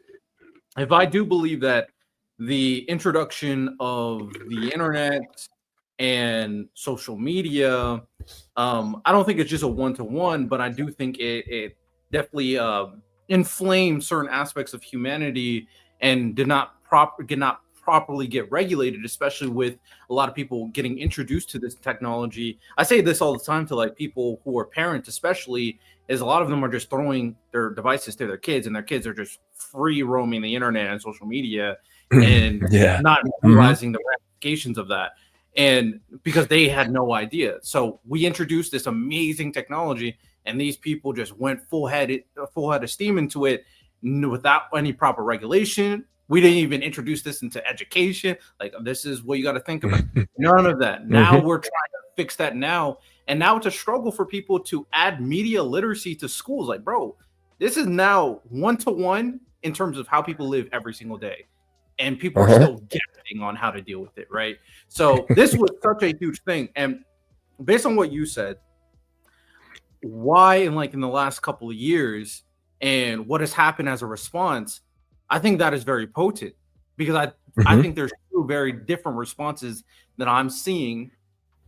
if I do believe that the introduction of the internet and social media, I don't think it's just a one-to-one, but I do think it definitely inflamed certain aspects of humanity and did not properly get regulated, especially with a lot of people getting introduced to this technology. I say this all the time to like people who are parents, especially, is a lot of them are just throwing their devices to their kids, and their kids are just free roaming the internet and social media and not realizing the ramifications of that. And because they had no idea. So we introduced this amazing technology, and these people just went full head of steam into it without any proper regulation. We didn't even introduce this into education. Like, this is what you got to think about. None of that. Now we're trying to fix that now. And now it's a struggle for people to add media literacy to schools. Like, bro, this is now one-to-one in terms of how people live every single day. And people are still guessing on how to deal with it, right? So this was such a huge thing. And based on what you said, why in the last couple of years and what has happened as a response, I think that is very potent, because I think there's two very different responses that I'm seeing.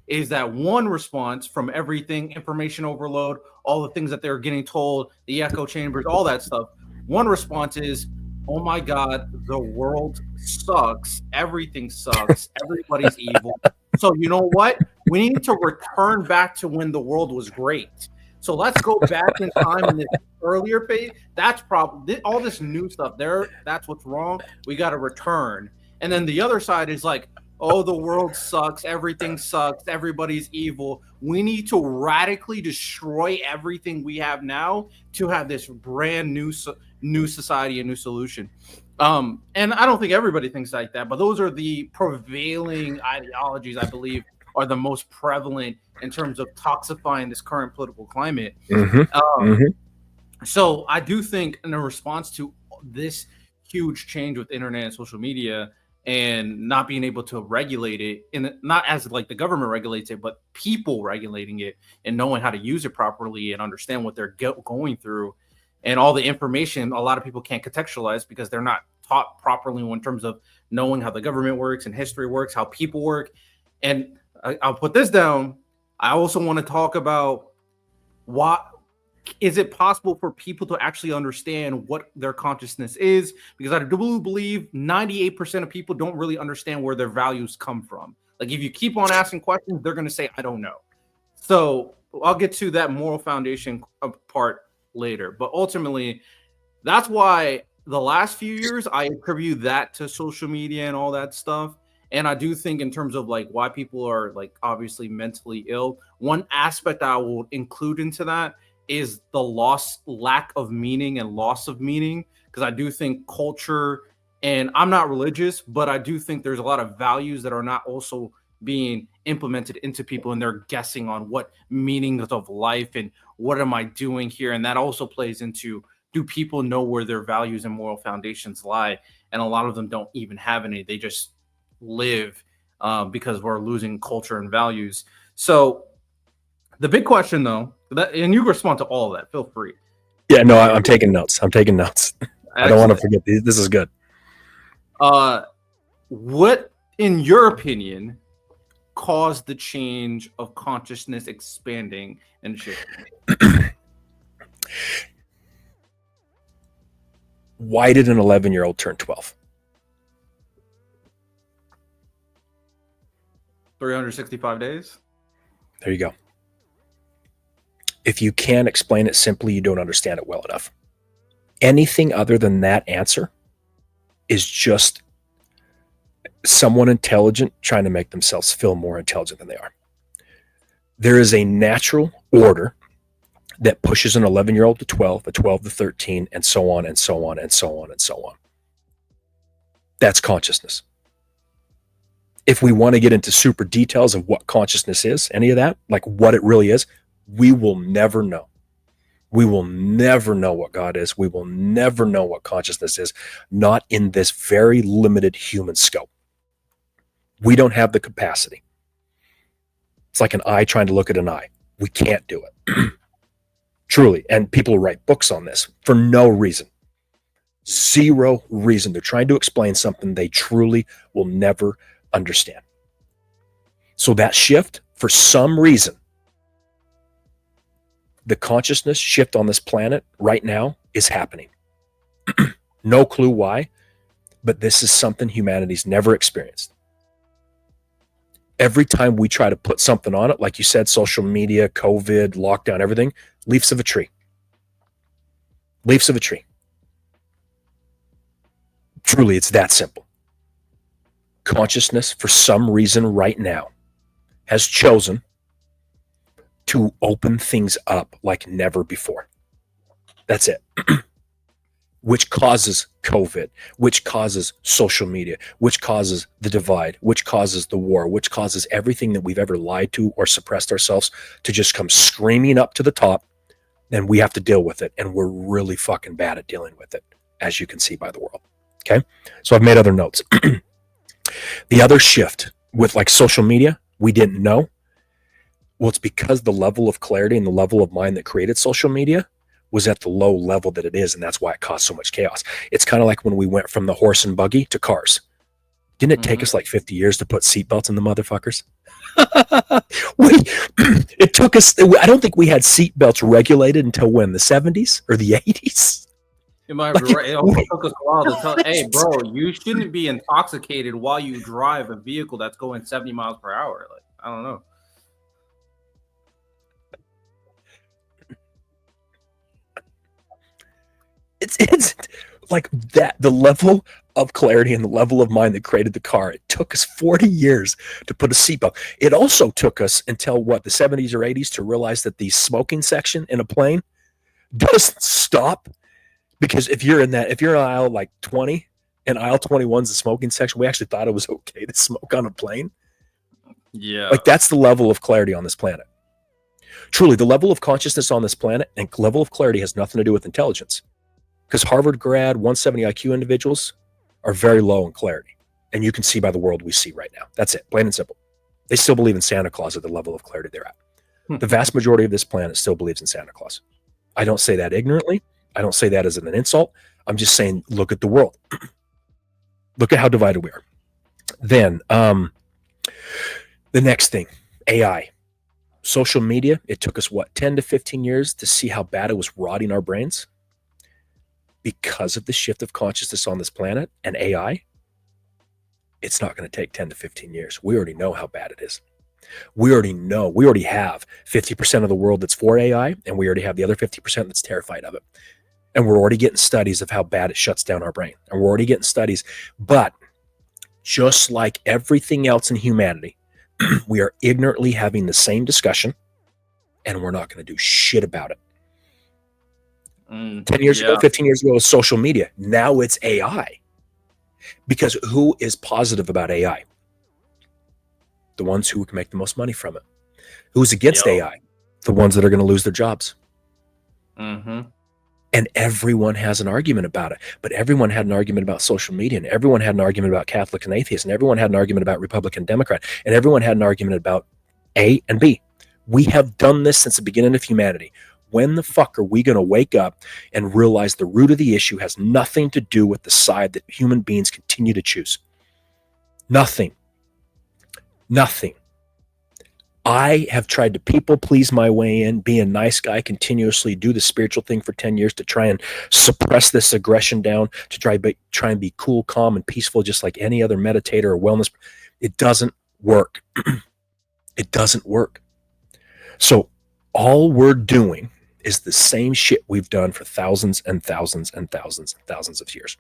Is that one response from everything, information overload, all the things that they're getting told, the echo chambers, all that stuff. One response is, oh my God, the world sucks. Everything sucks. Everybody's evil. So you know what? We need to return back to when the world was great. So let's go back in time in this earlier phase. That's probably all this new stuff there. That's what's wrong. We got to return. And then the other side is like, oh, the world sucks. Everything sucks. Everybody's evil. We need to radically destroy everything we have now to have this brand new society, a new solution. And I don't think everybody thinks like that, but those are the prevailing ideologies I believe are the most prevalent in terms of toxifying this current political climate. So I do think in a response to this huge change with internet and social media and not being able to regulate it, and not as like the government regulates it, but people regulating it and knowing how to use it properly and understand what they're going through, and all the information a lot of people can't contextualize because they're not taught properly in terms of knowing how the government works and history works, how people work. And I'll put this down. I also want to talk about what is it possible for people to actually understand what their consciousness is? Because I do believe 98% of people don't really understand where their values come from. Like, if you keep on asking questions, they're going to say, I don't know. So I'll get to that moral foundation part later. But ultimately, that's why the last few years, I attribute that to social media and all that stuff. And I do think in terms of like why people are like obviously mentally ill, one aspect I will include into that is the lack of meaning and loss of meaning. Because I do think culture, and I'm not religious, but I do think there's a lot of values that are not also being implemented into people, and they're guessing on what meanings of life and what am I doing here. And that also plays into, do people know where their values and moral foundations lie? And a lot of them don't even have any. They just live because we're losing culture and values. So the big question, though, and you respond to all of that, feel free. Yeah, no, I'm taking notes. I don't want to forget these. This is good. What, in your opinion, caused the change of consciousness expanding and shifting? Why did an 11-year-old turn 12? 365 days? There you go. If you can't explain it simply, you don't understand it well enough. Anything other than that answer is just someone intelligent trying to make themselves feel more intelligent than they are. There is a natural order that pushes an 11-year-old to 12, a 12 to 13, and so on and so on and so on and so on. That's consciousness. If we want to get into super details of what consciousness is, any of that, like what it really is, we will never know. We will never know what God is. We will never know what consciousness is, not in this very limited human scope. We don't have the capacity. It's like an eye trying to look at an eye. We can't do it. Truly. And people write books on this for no reason. Zero reason. They're trying to explain something they truly will never understand. So that shift, for some reason, the consciousness shift on this planet right now is happening. No clue why, but this is something humanity's never experienced. Every time we try to put something on it, like you said, social media, COVID, lockdown, everything, leaves of a tree. Leaves of a tree. Truly, it's that simple. Consciousness, for some reason right now, has chosen to open things up like never before. That's it. Which causes COVID, which causes social media, which causes the divide, which causes the war, which causes everything that we've ever lied to or suppressed ourselves to just come screaming up to the top, and we have to deal with it. And we're really fucking bad at dealing with it, as you can see by the world. Okay? So I've made other notes. The other shift with like social media, we didn't know. Well, it's because the level of clarity and the level of mind that created social media was at the low level that it is, and that's why it caused so much chaos. It's kind of like when we went from the horse and buggy to cars. Didn't it take us like 50 years to put seatbelts in the motherfuckers? It took us, I don't think we had seatbelts regulated until when, the 70s or the 80s? You might be right. It also took us a while to tell, hey, bro, you shouldn't be intoxicated while you drive a vehicle that's going 70 miles per hour. Like, I don't know. It's like that, the level of clarity and the level of mind that created the car. It took us 40 years to put a seatbelt. It also took us until what, the 70s or 80s to realize that the smoking section in a plane doesn't stop. Because if you're in aisle like 20 and aisle 21 is the smoking section, we actually thought it was okay to smoke on a plane. Yeah. Like that's the level of clarity on this planet. Truly, the level of consciousness on this planet and level of clarity has nothing to do with intelligence. Because Harvard grad, 170 IQ individuals are very low in clarity. And you can see by the world we see right now. That's it, plain and simple. They still believe in Santa Claus at the level of clarity they're at. The vast majority of this planet still believes in Santa Claus. I don't say that ignorantly. I don't say that as an insult. I'm just saying, look at the world. Look at how divided we are. Then, the next thing, AI. Social media, it took us, 10 to 15 years to see how bad it was rotting our brains? Because of the shift of consciousness on this planet and AI, it's not going to take 10 to 15 years. We already know how bad it is. We already have 50% of the world that's for AI, and we already have the other 50% that's terrified of it. And we're already getting studies of how bad it shuts down our brain. And we're already getting studies. But just like everything else in humanity, we are ignorantly having the same discussion, and we're not going to do shit about it. 10 years ago, 15 years ago, it was social media. Now it's AI. Because who is positive about AI? The ones who can make the most money from it. Who's against Yep. AI? The ones that are going to lose their jobs. Mm-hmm. And everyone has an argument about it. But everyone had an argument about social media, and everyone had an argument about Catholic and atheist, and everyone had an argument about Republican, Democrat, and everyone had an argument about A and B. We have done this since the beginning of humanity. When the fuck are we going to wake up and realize the root of the issue has nothing to do with the side that human beings continue to choose? Nothing. Nothing. I have tried to people please my way in, be a nice guy, continuously do the spiritual thing for 10 years to try and suppress this aggression down, to try and be cool, calm, and peaceful, just like any other meditator or wellness. It doesn't work. It doesn't work. So all we're doing is the same shit we've done for thousands and thousands and thousands and thousands of years.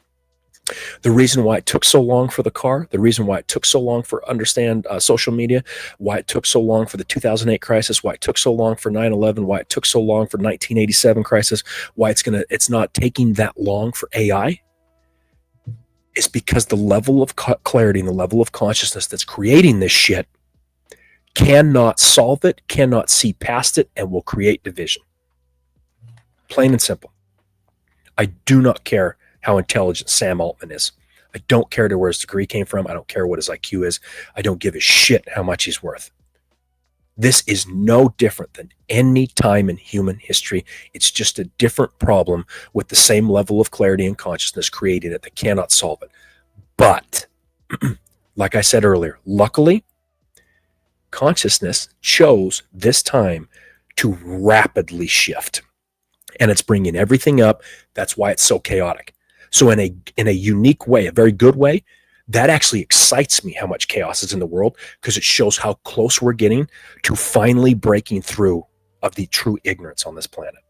The reason why it took so long for the car, the reason why it took so long for understand social media, why it took so long for the 2008 crisis, why it took so long for 9/11, why it took so long for 1987 crisis, why it's not taking that long for AI, is because the level of clarity and the level of consciousness that's creating this shit cannot solve it, cannot see past it, and will create division. Plain and simple. I do not care how intelligent Sam Altman is. I don't care where his degree came from. I don't care what his IQ is. I don't give a shit how much he's worth. This is no different than any time in human history. It's just a different problem with the same level of clarity and consciousness creating it that cannot solve it. But, like I said earlier, luckily, consciousness chose this time to rapidly shift. And it's bringing everything up. That's why it's so chaotic. So in a unique way, a very good way, that actually excites me how much chaos is in the world, because it shows how close we're getting to finally breaking through of the true ignorance on this planet,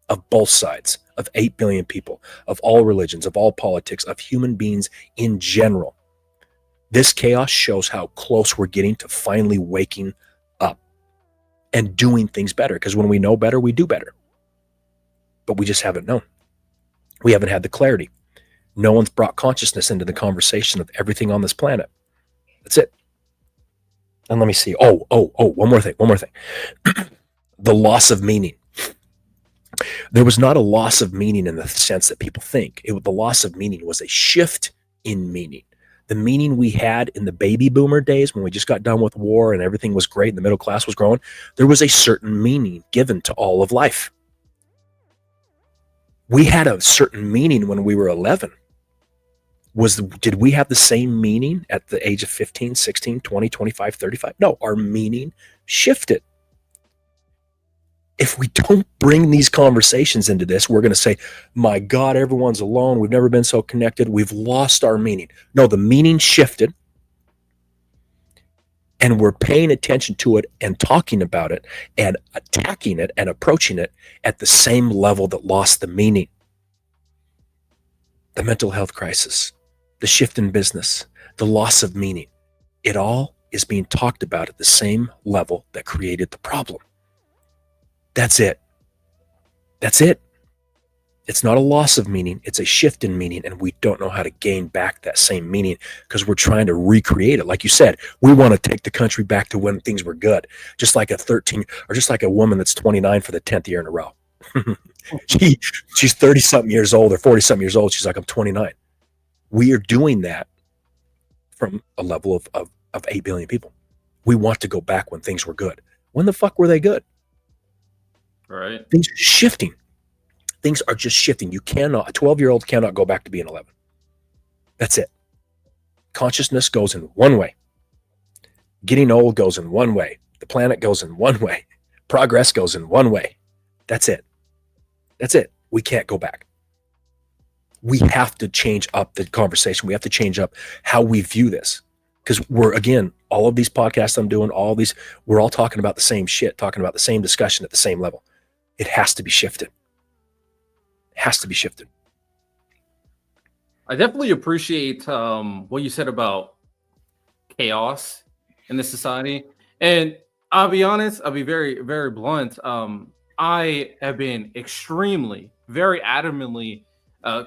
of both sides, of 8 billion people, of all religions, of all politics, of human beings in general. This chaos shows how close we're getting to finally waking up and doing things better, because when we know better, we do better. But we just haven't known. We haven't had the clarity. No one's brought consciousness into the conversation of everything on this planet. That's it. And let me see. One more thing. The loss of meaning. There was not a loss of meaning in the sense that people think. The loss of meaning was a shift in meaning. The meaning we had in the baby boomer days, when we just got done with war and everything was great and the middle class was growing, there was a certain meaning given to all of life. We had a certain meaning when we were 11. Did we have the same meaning at the age of 15, 16, 20, 25, 35? No, our meaning shifted. If we don't bring these conversations into this, we're going to say, my God, everyone's alone. We've never been so connected. We've lost our meaning. No, the meaning shifted, and we're paying attention to it and talking about it and attacking it and approaching it at the same level that lost the meaning. The mental health crisis, the shift in business, the loss of meaning. It all is being talked about at the same level that created the problem. That's it. That's it. It's not a loss of meaning. It's a shift in meaning, and we don't know how to gain back that same meaning because we're trying to recreate it. Like you said, we want to take the country back to when things were good, just like just like a woman that's 29 for the 10th year in a row. She's 30-something years old or 40-something years old. She's like, I'm 29. We are doing that from a level of 8 billion people. We want to go back when things were good. When the fuck were they good? Right. Things are shifting. Things are just shifting. A 12-year-old cannot go back to being 11. That's it. Consciousness goes in one way. Getting old goes in one way. The planet goes in one way. Progress goes in one way. That's it. That's it. We can't go back. We have to change up the conversation. We have to change up how we view this. Because all of these podcasts I'm doing, we're all talking about the same shit, talking about the same discussion at the same level. It has to be shifted. It has to be shifted. I definitely appreciate what you said about chaos in this society. And I'll be honest, I'll be very, very blunt. I have been extremely, very adamantly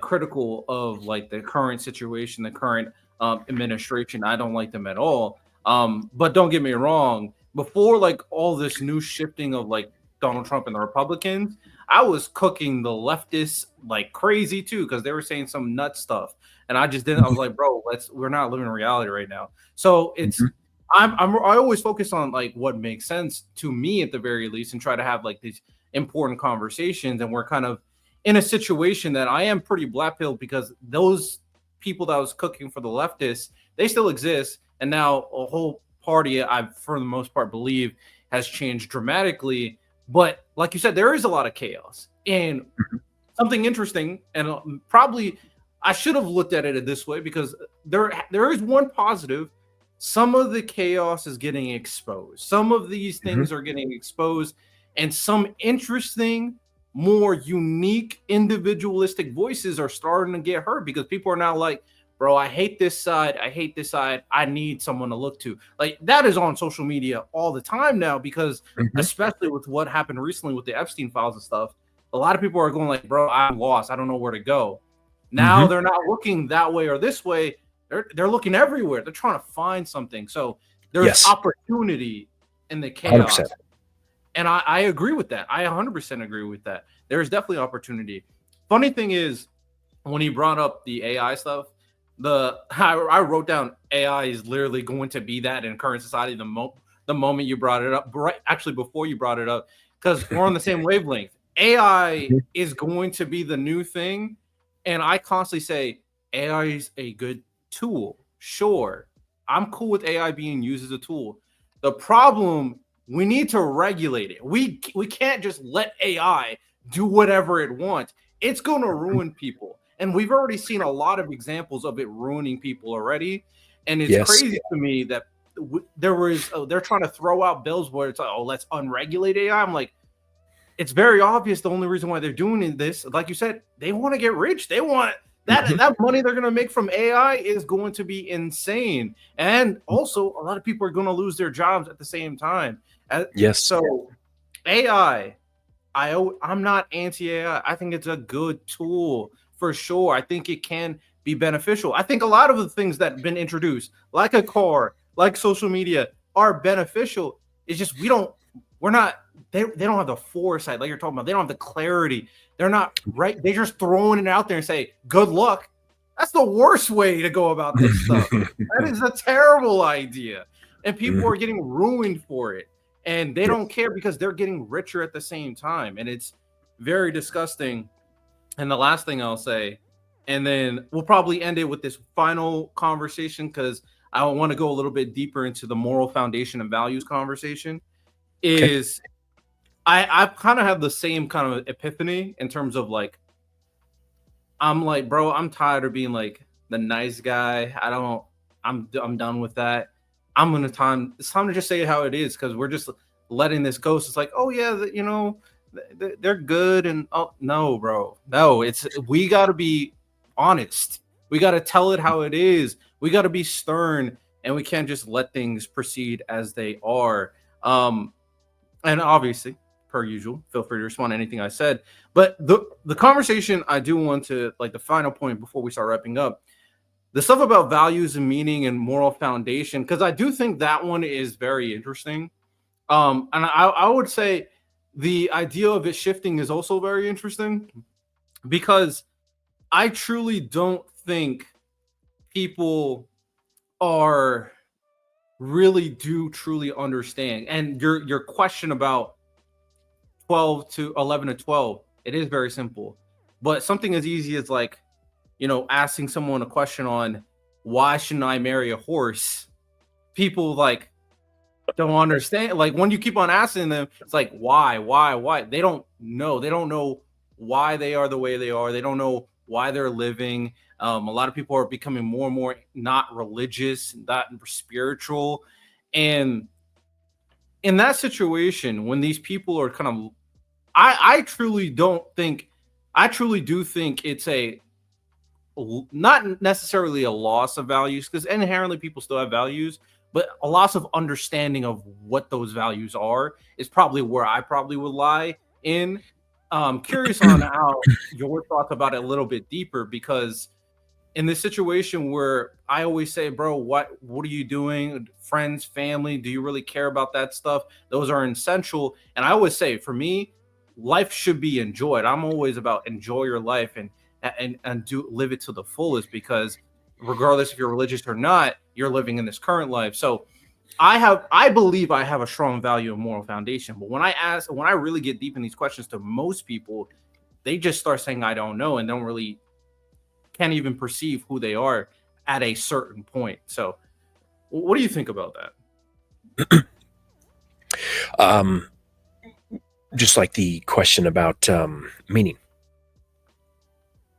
critical of like the current situation, the current administration. I don't like them at all. But don't get me wrong, before like all this new shifting of like Donald Trump and the Republicans, I was cooking the leftists like crazy too, because they were saying some nut stuff. And I just didn't, I was like, bro, we're not living in reality right now. So it's, Mhm. I always focus on like what makes sense to me at the very least and try to have like these important conversations. And we're kind of in a situation that I am pretty black pilled because those people that I was cooking for the leftists, they still exist. And now a whole party, I for the most part believe, has changed dramatically. But like you said, there is a lot of chaos. And Mhm. something interesting, and probably I should have looked at it this way because there is one positive. Some of the chaos is getting exposed. Some of these Mhm. things are getting exposed, and some interesting, more unique, individualistic voices are starting to get heard because people are now like, bro, I hate this side. I hate this side. I need someone to look to. Like that is on social media all the time now because, Mhm. especially with what happened recently with the Epstein files and stuff, a lot of people are going like, bro, I'm lost. I don't know where to go. Now Mhm. they're not looking that way or this way. They're looking everywhere. They're trying to find something. So there's Yes. opportunity in the 100%. chaos. And I agree with that. I 100% agree with that. There's definitely opportunity. Funny thing is, when he brought up the AI stuff, I wrote down AI is literally going to be that in current society the moment you brought it up, right? Actually, before you brought it up, because we're on the same wavelength. AI Mhm. is going to be the new thing, and I constantly say AI is a good tool. Sure, I'm cool with AI being used as a tool. The problem, we need to regulate it. We can't just let AI do whatever it wants. It's going to Mhm. ruin people. And we've already seen a lot of examples of it ruining people already. And it's Yes. crazy to me that they're trying to throw out bills where it's like, oh, let's unregulate AI. I'm like, it's very obvious the only reason why they're doing this, like you said, they want to get rich. They want Mhm. that money they're going to make from AI is going to be insane. And also, a lot of people are going to lose their jobs at the same time. Yes. So AI, I'm not anti AI. I think it's a good tool for sure. I think it can be beneficial. I think a lot of the things that have been introduced, like a car, like social media, are beneficial. It's just we're not they don't have the foresight, like you're talking about. They don't have the clarity. They're not right. They're just throwing it out there and say, good luck. That's the worst way to go about this stuff. That is a terrible idea. And people Mhm. are getting ruined for it and they don't Yes. care because they're getting richer at the same time, and it's very disgusting. And the last thing I'll say, and then we'll probably end it with this final conversation because I want to go a little bit deeper into the moral foundation and values conversation, Okay. is I kind of have the same kind of epiphany in terms of like, I'm like, bro, I'm tired of being like the nice guy. I'm done with that. It's time to just say it how it is because we're just letting this go. So it's like, oh yeah, they're good, and oh no, bro, no, it's we got to be honest. We got to tell it how it is. We got to be stern, and we can't just let things proceed as they are. Um, and obviously, per usual, feel free to respond to anything I said. But the conversation I do want to, like, the final point before we start wrapping up, the stuff about values and meaning and moral foundation, because I do think that one is very interesting. And I would say the idea of it shifting is also very interesting because I truly don't think people are really do truly understand. And your question about 12 to 11 to 12, it is very simple. But something as easy as like, asking someone a question on why shouldn't I marry a horse? People like don't understand. Like when you keep on asking them, it's like why? They don't know. They don't know why they are the way they are. They don't know why they're living. A lot of people are becoming more and more not religious, not spiritual, and in that situation, when these people are kind of, I truly don't think, I truly do think it's not necessarily a loss of values because inherently people still have values, but a loss of understanding of what those values are is probably where I probably would lie in. Curious on how your thoughts about it a little bit deeper because in this situation where I always say, bro, what are you doing? Friends, family, do you really care about that stuff? Those are essential. And I always say, for me, life should be enjoyed. I'm always about enjoy your life and do live it to the fullest, because regardless if you're religious or not, you're living in this current life. So I believe I have a strong value and moral foundation. But when I really get deep in these questions to most people, they just start saying I don't know and don't really can't even perceive who they are at a certain point. So, what do you think about that? Just like the question about meaning.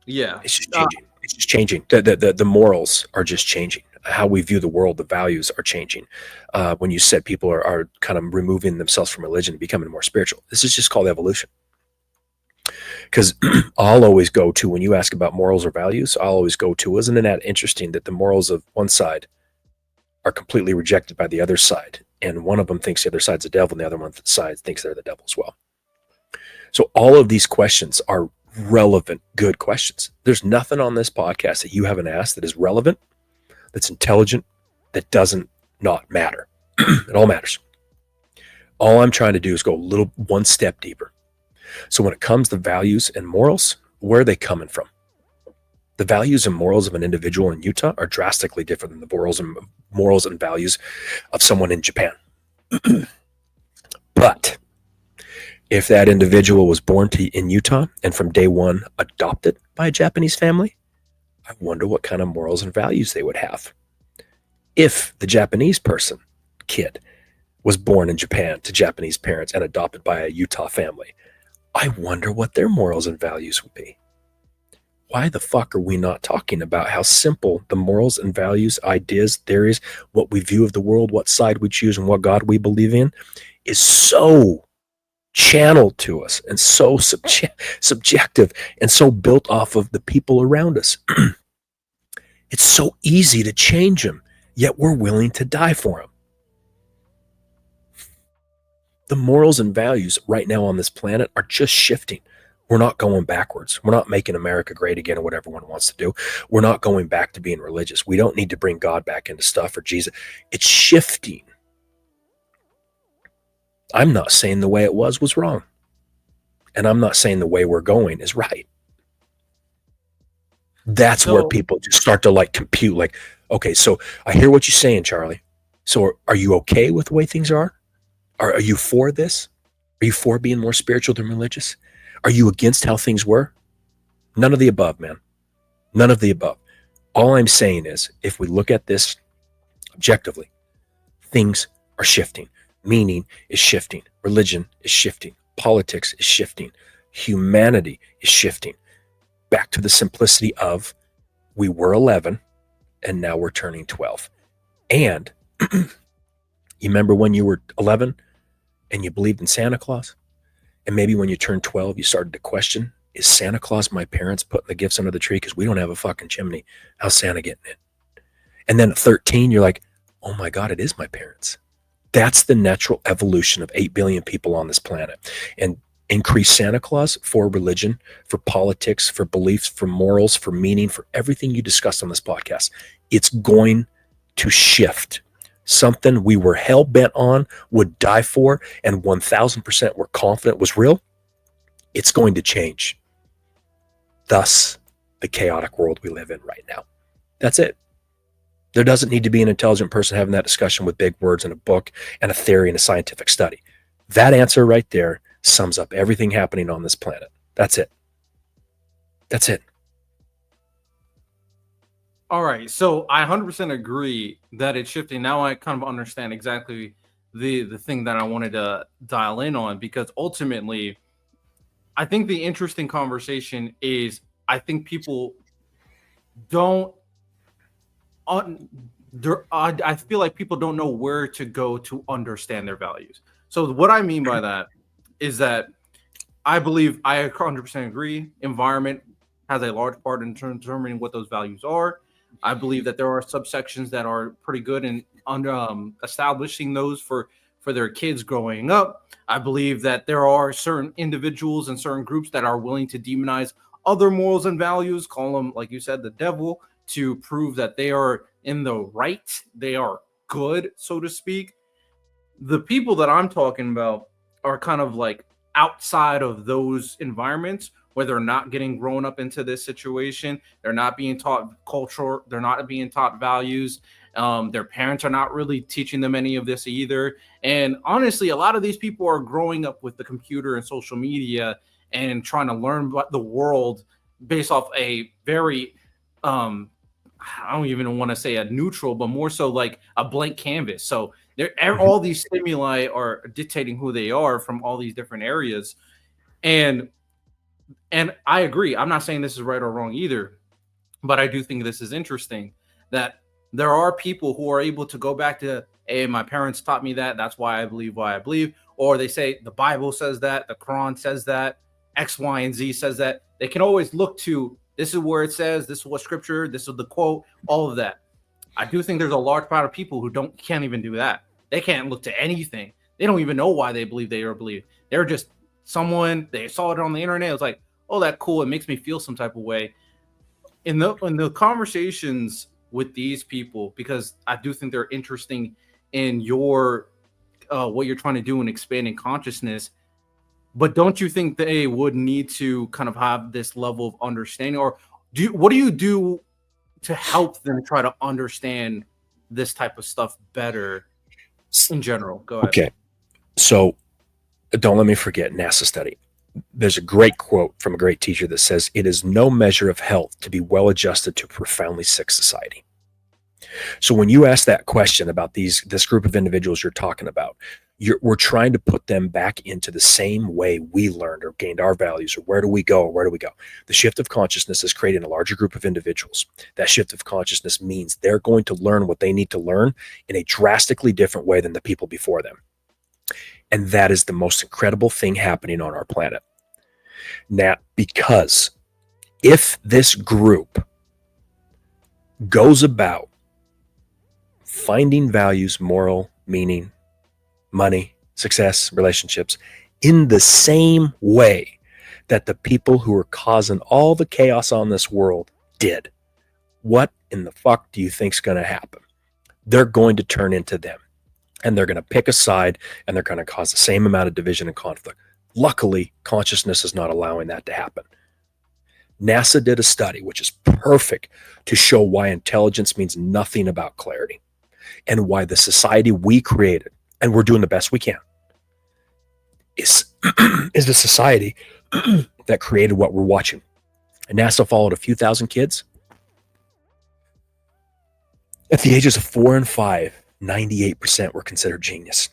Yeah, it's just changing. It's just changing. The morals are just changing. How we view the world, the values are changing. When you said people are kind of removing themselves from religion and becoming more spiritual, this is just called evolution. Because I'll always go to, when you ask about morals or values, I'll always go to, isn't it interesting that the morals of one side are completely rejected by the other side? And one of them thinks the other side's the devil, and the other one side thinks they're the devil as well. So all of these questions are relevant, good questions. There's nothing on this podcast that you haven't asked that is relevant, that's intelligent, that doesn't not matter. It all matters. All I'm trying to do is go one step deeper. So when it comes to values and morals, where are they coming from? The values and morals of an individual in Utah are drastically different than the morals and values of someone in Japan. But if that individual was born in Utah and from day one adopted by a Japanese family, I wonder what kind of morals and values they would have. If the Japanese kid, was born in Japan to Japanese parents and adopted by a Utah family, I wonder what their morals and values would be. Why the fuck are we not talking about how simple the morals and values, ideas, theories, what we view of the world, what side we choose, and what God we believe in is so channeled to us and so subjective and so built off of the people around us. It's so easy to change them, yet we're willing to die for them. The morals and values right now on this planet are just shifting. We're not going backwards. We're not making America great again or what everyone wants to do. We're not going back to being religious. We don't need to bring God back into stuff or Jesus. It's shifting. I'm not saying the way it was wrong. And I'm not saying the way we're going is right. That's where people just start to compute okay, so I hear what you're saying, Charlie. So are you okay with the way things are? Are you for this? Are you for being more spiritual than religious? Are you against how things were? None of the above, man. None of the above. All I'm saying is, if we look at this objectively, things are shifting. Meaning is shifting. Religion is shifting. Politics is shifting. Humanity is shifting. Back to the simplicity of, we were 11 and now we're turning 12. And you remember when you were 11 and you believed in Santa Claus? And maybe when you turned 12, you started to question, is Santa Claus my parents putting the gifts under the tree? Because we don't have a fucking chimney. How's Santa getting it? And then at 13, you're like, oh my God, it is my parents. That's the natural evolution of 8 billion people on this planet. And increase Santa Claus for religion, for politics, for beliefs, for morals, for meaning, for everything you discussed on this podcast. It's going to shift. Something we were hell-bent on, would die for, and 1,000% were confident was real, it's going to change. Thus, the chaotic world we live in right now. That's it. There doesn't need to be an intelligent person having that discussion with big words and a book and a theory and a scientific study. That answer right there sums up everything happening on this planet. That's it. That's it. All right, so I 100% agree that it's shifting. Now I kind of understand exactly the thing that I wanted to dial in on, because ultimately, I think the interesting conversation is, I think people don't. I feel like people don't know where to go to understand their values. So what I mean by that is that I believe I 100% agree. Environment has a large part in determining what those values are. I believe that there are subsections that are pretty good in establishing those for their kids growing up. I believe that there are certain individuals and certain groups that are willing to demonize other morals and values, call them, like you said, the devil, to prove that they are in the right, they are good, so to speak. The people that I'm talking about are kind of like outside of those environments where they're not getting grown up into this situation. They're not being taught culture. They're not being taught values. Their parents are not really teaching them any of this either. And honestly, a lot of these people are growing up with the computer and social media and trying to learn about the world based off a very um I don't even want to say a neutral, but more so like a blank canvas. So Mhm. all these stimuli are dictating who they are from all these different areas. And I agree. I'm not saying this is right or wrong either, but I do think this is interesting that there are people who are able to go back to, hey, my parents taught me that. That's why I believe why I believe. Or they say the Bible says that, the Quran says that, X, Y, and Z says that. They can always look to this is where it says, this is what scripture, this is the quote, all of that. I do think there's a large part of people who can't even do that. They can't look to anything. They don't even know why they believe they are believe. They're just someone they saw it on the internet. It was like, oh, that cool. It makes me feel some type of way. In the conversations with these people, because I do think they're interesting in your what you're trying to do in expanding consciousness. But don't you think they would need to kind of have this level of understanding, or what do you do to help them try to understand this type of stuff better in general? Go ahead. Okay. So don't let me forget NASA study. There's a great quote from a great teacher that says, "It is no measure of health to be well adjusted to a profoundly sick society." So when you ask that question about this group of individuals you're talking about, we're trying to put them back into the same way we learned or gained our values, or where do we go? Where do we go? The shift of consciousness is creating a larger group of individuals. That shift of consciousness means they're going to learn what they need to learn in a drastically different way than the people before them. And that is the most incredible thing happening on our planet. Now, because if this group goes about finding values, moral, meaning, money, success, relationships in the same way that the people who are causing all the chaos on this world did, what in the fuck do you think's going to happen? They're going to turn into them, and they're going to pick a side, and they're going to cause the same amount of division and conflict. Luckily, consciousness is not allowing that to happen. NASA did a study, which is perfect to show why intelligence means nothing about clarity, and why the society we created, and we're doing the best we can, is the society that created what we're watching. And NASA followed a few thousand kids. At the ages of 4 and 5, 98% were considered genius.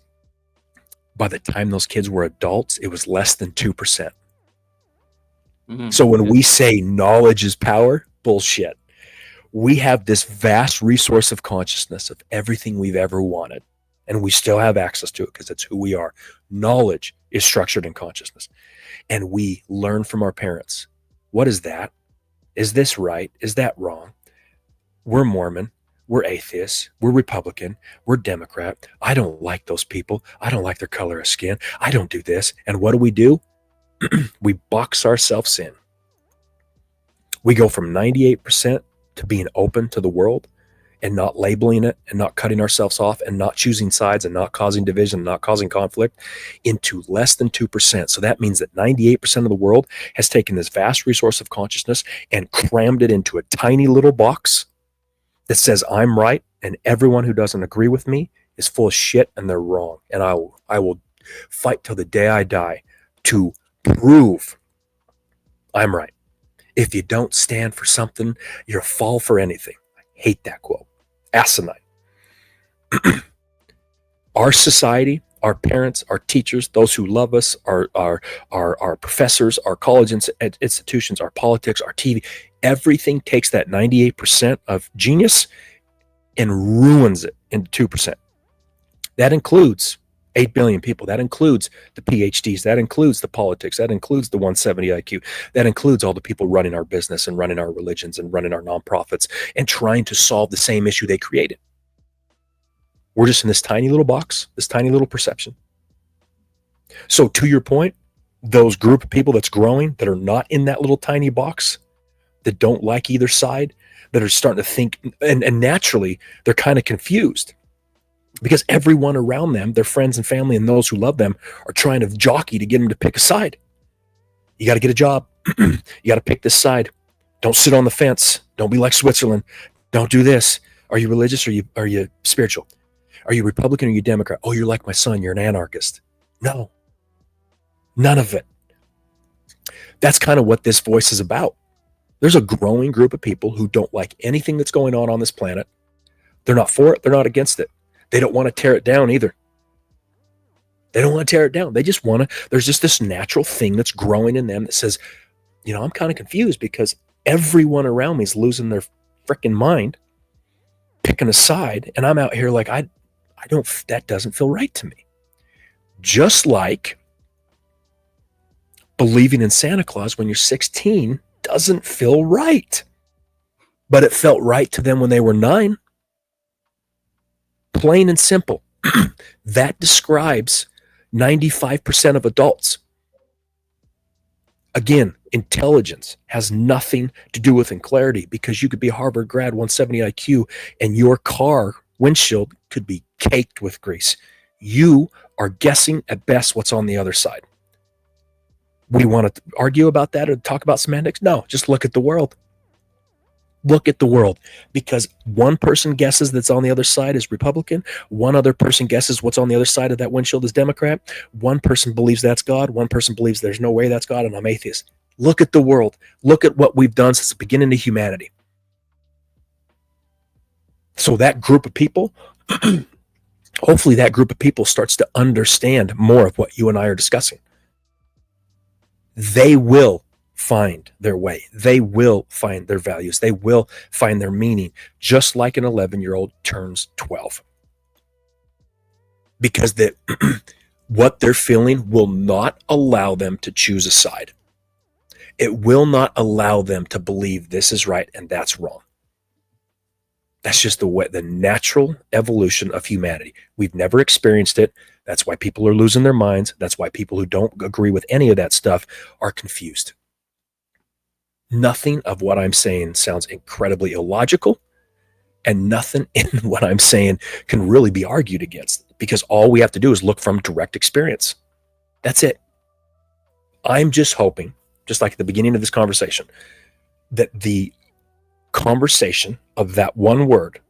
By the time those kids were adults, it was less than 2%. So when we say knowledge is power, bullshit. We have this vast resource of consciousness of everything we've ever wanted, and we still have access to it because it's who we are. Knowledge is structured in consciousness, and we learn from our parents. What is that? Is this right? Is that wrong? We're Mormon. We're atheists. We're Republican. We're Democrat. I don't like those people. I don't like their color of skin. I don't do this. And what do? We box ourselves in. We go from 98% to being open to the world and not labeling it and not cutting ourselves off and not choosing sides and not causing division and not causing conflict into less than 2%. So that means that 98% of the world has taken this vast resource of consciousness and crammed it into a tiny little box that says I'm right and everyone who doesn't agree with me is full of shit and they're wrong. And I will fight till the day I die to prove I'm right. If you don't stand for something, you're a fall for anything. I hate that quote. Asinine. Our society, our parents, our teachers, those who love us, our professors, our college institutions, our politics, our TV, everything takes that 98% of genius and ruins it into 2%. That includes 8 billion people. That includes the PhDs. That includes the politics. That includes the 170 IQ. That includes all the people running our business and running our religions and running our nonprofits and trying to solve the same issue they created. We're just in this tiny little box, this tiny little perception. So to your point, those group of people that's growing that are not in that little tiny box, that don't like either side, that are starting to think, and naturally they're kind of confused because everyone around them, their friends and family and those who love them, are trying to jockey to get them to pick a side. You got to get a job. You got to pick this side. Don't sit on the fence. Don't be like Switzerland. Don't do this. Are you religious or are you spiritual? Are you Republican or are you Democrat? Oh, you're like my son. You're an anarchist. No, none of it. That's kind of what this voice is about. There's a growing group of people who don't like anything that's going on this planet. They're not for it. They're not against it. They don't want to tear it down either. They don't want to tear it down. They just want to, there's just this natural thing that's growing in them that says, you know, I'm kind of confused because everyone around me is losing their freaking mind, picking a side, and I'm out here like, I don't, that doesn't feel right to me. Just like believing in Santa Claus when you're 16 doesn't feel right, but it felt right to them when they were 9. Plain and simple. That describes 95% of adults. Again, intelligence has nothing to do with clarity, because you could be a Harvard grad, 170 IQ, and your car windshield could be caked with grease. You are guessing at best what's on the other side. We want to argue about that or talk about semantics? No, just look at the world. Look at the world, because one person guesses that's on the other side is Republican. One other person guesses what's on the other side of that windshield is Democrat. One person believes that's God. One person believes there's no way that's God, and I'm atheist. Look at the world. Look at what we've done since the beginning of humanity. So that group of people, hopefully that group of people starts to understand more of what you and I are discussing. They will find their way. They will find their values. They will find their meaning, just like an 11-year-old turns 12. Because what they're feeling will not allow them to choose a side. It will not allow them to believe this is right and that's wrong. That's just the natural evolution of humanity. We've never experienced it. That's why people are losing their minds. That's why people who don't agree with any of that stuff are confused. Nothing of what I'm saying sounds incredibly illogical, and nothing in what I'm saying can really be argued against, because all we have to do is look from direct experience. That's it. I'm just hoping, just like at the beginning of this conversation, that the conversation of that one word,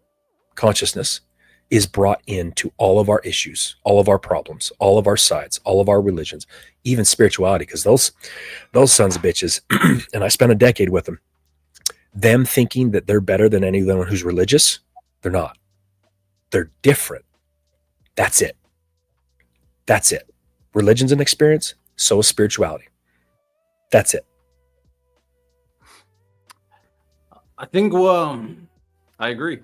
consciousness, is brought into all of our issues, all of our problems, all of our sides, all of our religions, even spirituality, because those sons of bitches, and I spent a decade with them thinking that they're better than anyone who's religious. They're not. They're different. That's it. That's it. Religion's an experience, so is spirituality. That's it. I think I agree.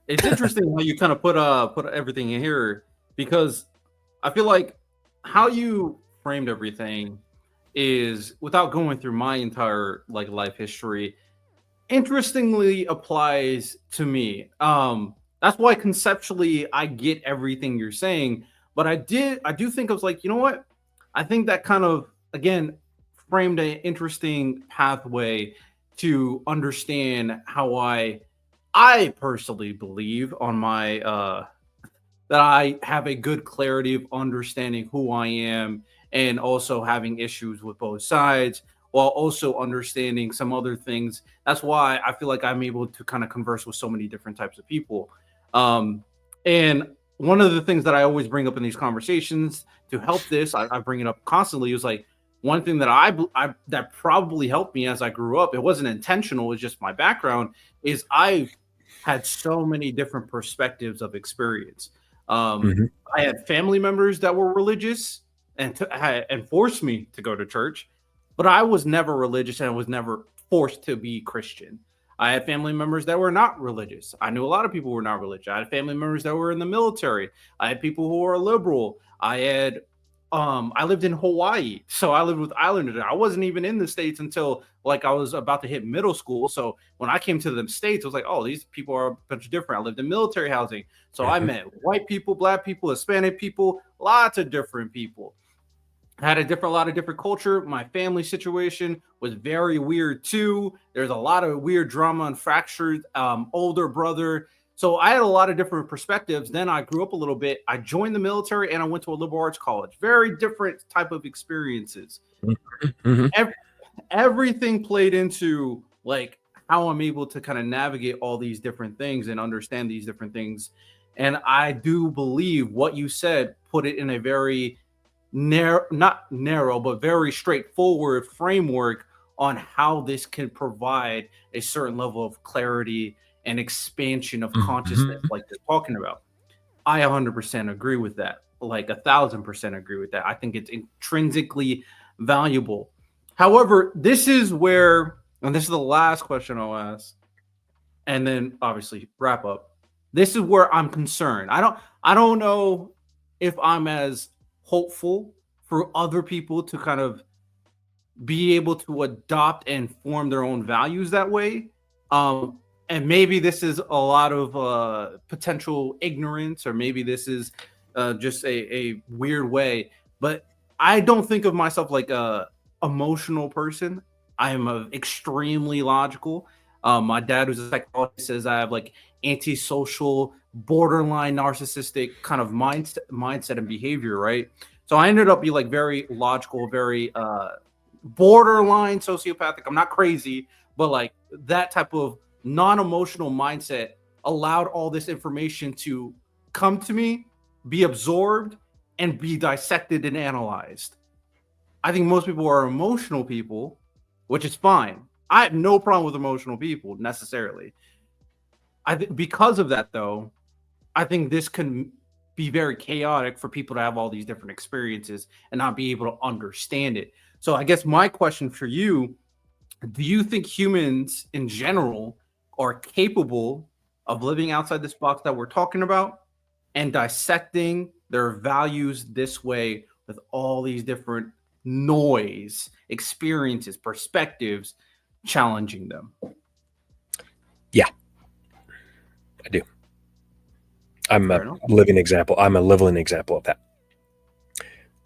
It's interesting how you kind of put everything in here, because I feel like how you framed everything is, without going through my entire life history, interestingly applies to me. That's why conceptually I get everything you're saying, but I do think I was like, you know what? I think that kind of, again, framed an interesting pathway to understand how I personally believe on my that I have a good clarity of understanding who I am, and also having issues with both sides, while also understanding some other things. That's why I feel like I'm able to kind of converse with so many different types of people. And one of the things that I always bring up in these conversations to help this, I bring it up constantly, is like, one thing that I that probably helped me as I grew up, it wasn't intentional, it's just my background, is I've had so many different perspectives of experience. I had family members that were religious and forced me to go to church, but I was never religious and I was never forced to be Christian. I had family members that were not religious. I knew a lot of people who were not religious. I had family members that were in the military. I had people who were liberal. I lived in Hawaii, so I lived with islanders. I wasn't even in the States until I was about to hit middle school. So when I came to the States, I was like, oh, these people are a bunch of different. I lived in military housing. So I met white people, black people, Hispanic people, lots of different people. had a lot of different culture. My family situation was very weird too. There's a lot of weird drama and fractured older brother. So I had a lot of different perspectives. Then I grew up a little bit. I joined the military and I went to a liberal arts college. Very different type of experiences. Mhm. Everything played into like how I'm able to kind of navigate all these different things and understand these different things. And I do believe what you said put it in a very narrow, not narrow, but very straightforward framework on how this can provide a certain level of clarity and expansion of consciousness, Mhm. like you're talking about. I 100% agree with that. Like 1,000% agree with that. I think it's intrinsically valuable. However, this is where, and this is the last question I'll ask, and then obviously wrap up. This is where I'm concerned. I don't know if I'm as hopeful for other people to kind of be able to adopt and form their own values that way. Um, and maybe this is a lot of potential ignorance, or maybe this is just a weird way. But I don't think of myself like a emotional person. I am a extremely logical. My dad, who's a psychologist, says I have like antisocial, borderline narcissistic kind of mindset and behavior, right? So I ended up being like very logical, very borderline sociopathic. I'm not crazy, but like that type of non-emotional mindset allowed all this information to come to me, be absorbed, and be dissected and analyzed. I think most people are emotional people, which is fine. I have no problem with emotional people necessarily. I think because of that, though, I think this can be very chaotic for people to have all these different experiences and not be able to understand it. So I guess my question for you, do you think humans in general are capable of living outside this box that we're talking about and dissecting their values this way with all these different noise, experiences, perspectives challenging them? Yeah, I do. I'm a Fair enough. living example. I'm a living example of that.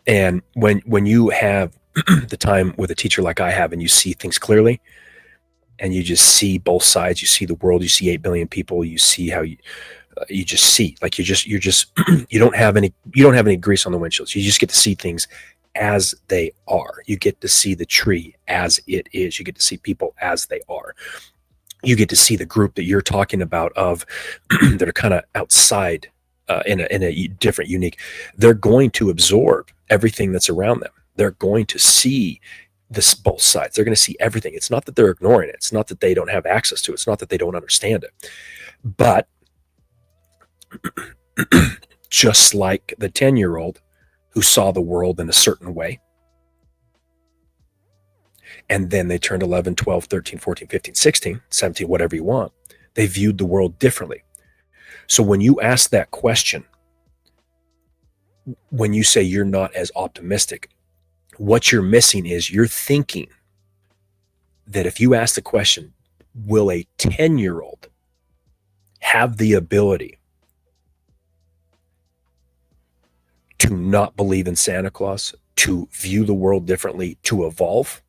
And when you have the time with a teacher like I have, and you see things clearly, and you just see both sides, you see the world, you see 8 billion people, you see how you just see, like you're just you don't have any grease on the windshields. You just get to see things as they are. You get to see the tree as it is. You get to see people as they are. You get to see the group that you're talking about of that are kind of outside in a different, unique. They're going to absorb everything that's around them. They're going to see this both sides. They're going to see everything. It's not that they're ignoring it. It's not that they don't have access to it. It's not that they don't understand it. But just like the 10-year-old who saw the world in a certain way, and then they turned 11, 12, 13, 14, 15, 16, 17, whatever you want, they viewed the world differently. So when you ask that question, when you say you're not as optimistic, what you're missing is you're thinking that if you ask the question, will a 10-year-old have the ability to not believe in Santa Claus, to view the world differently, to evolve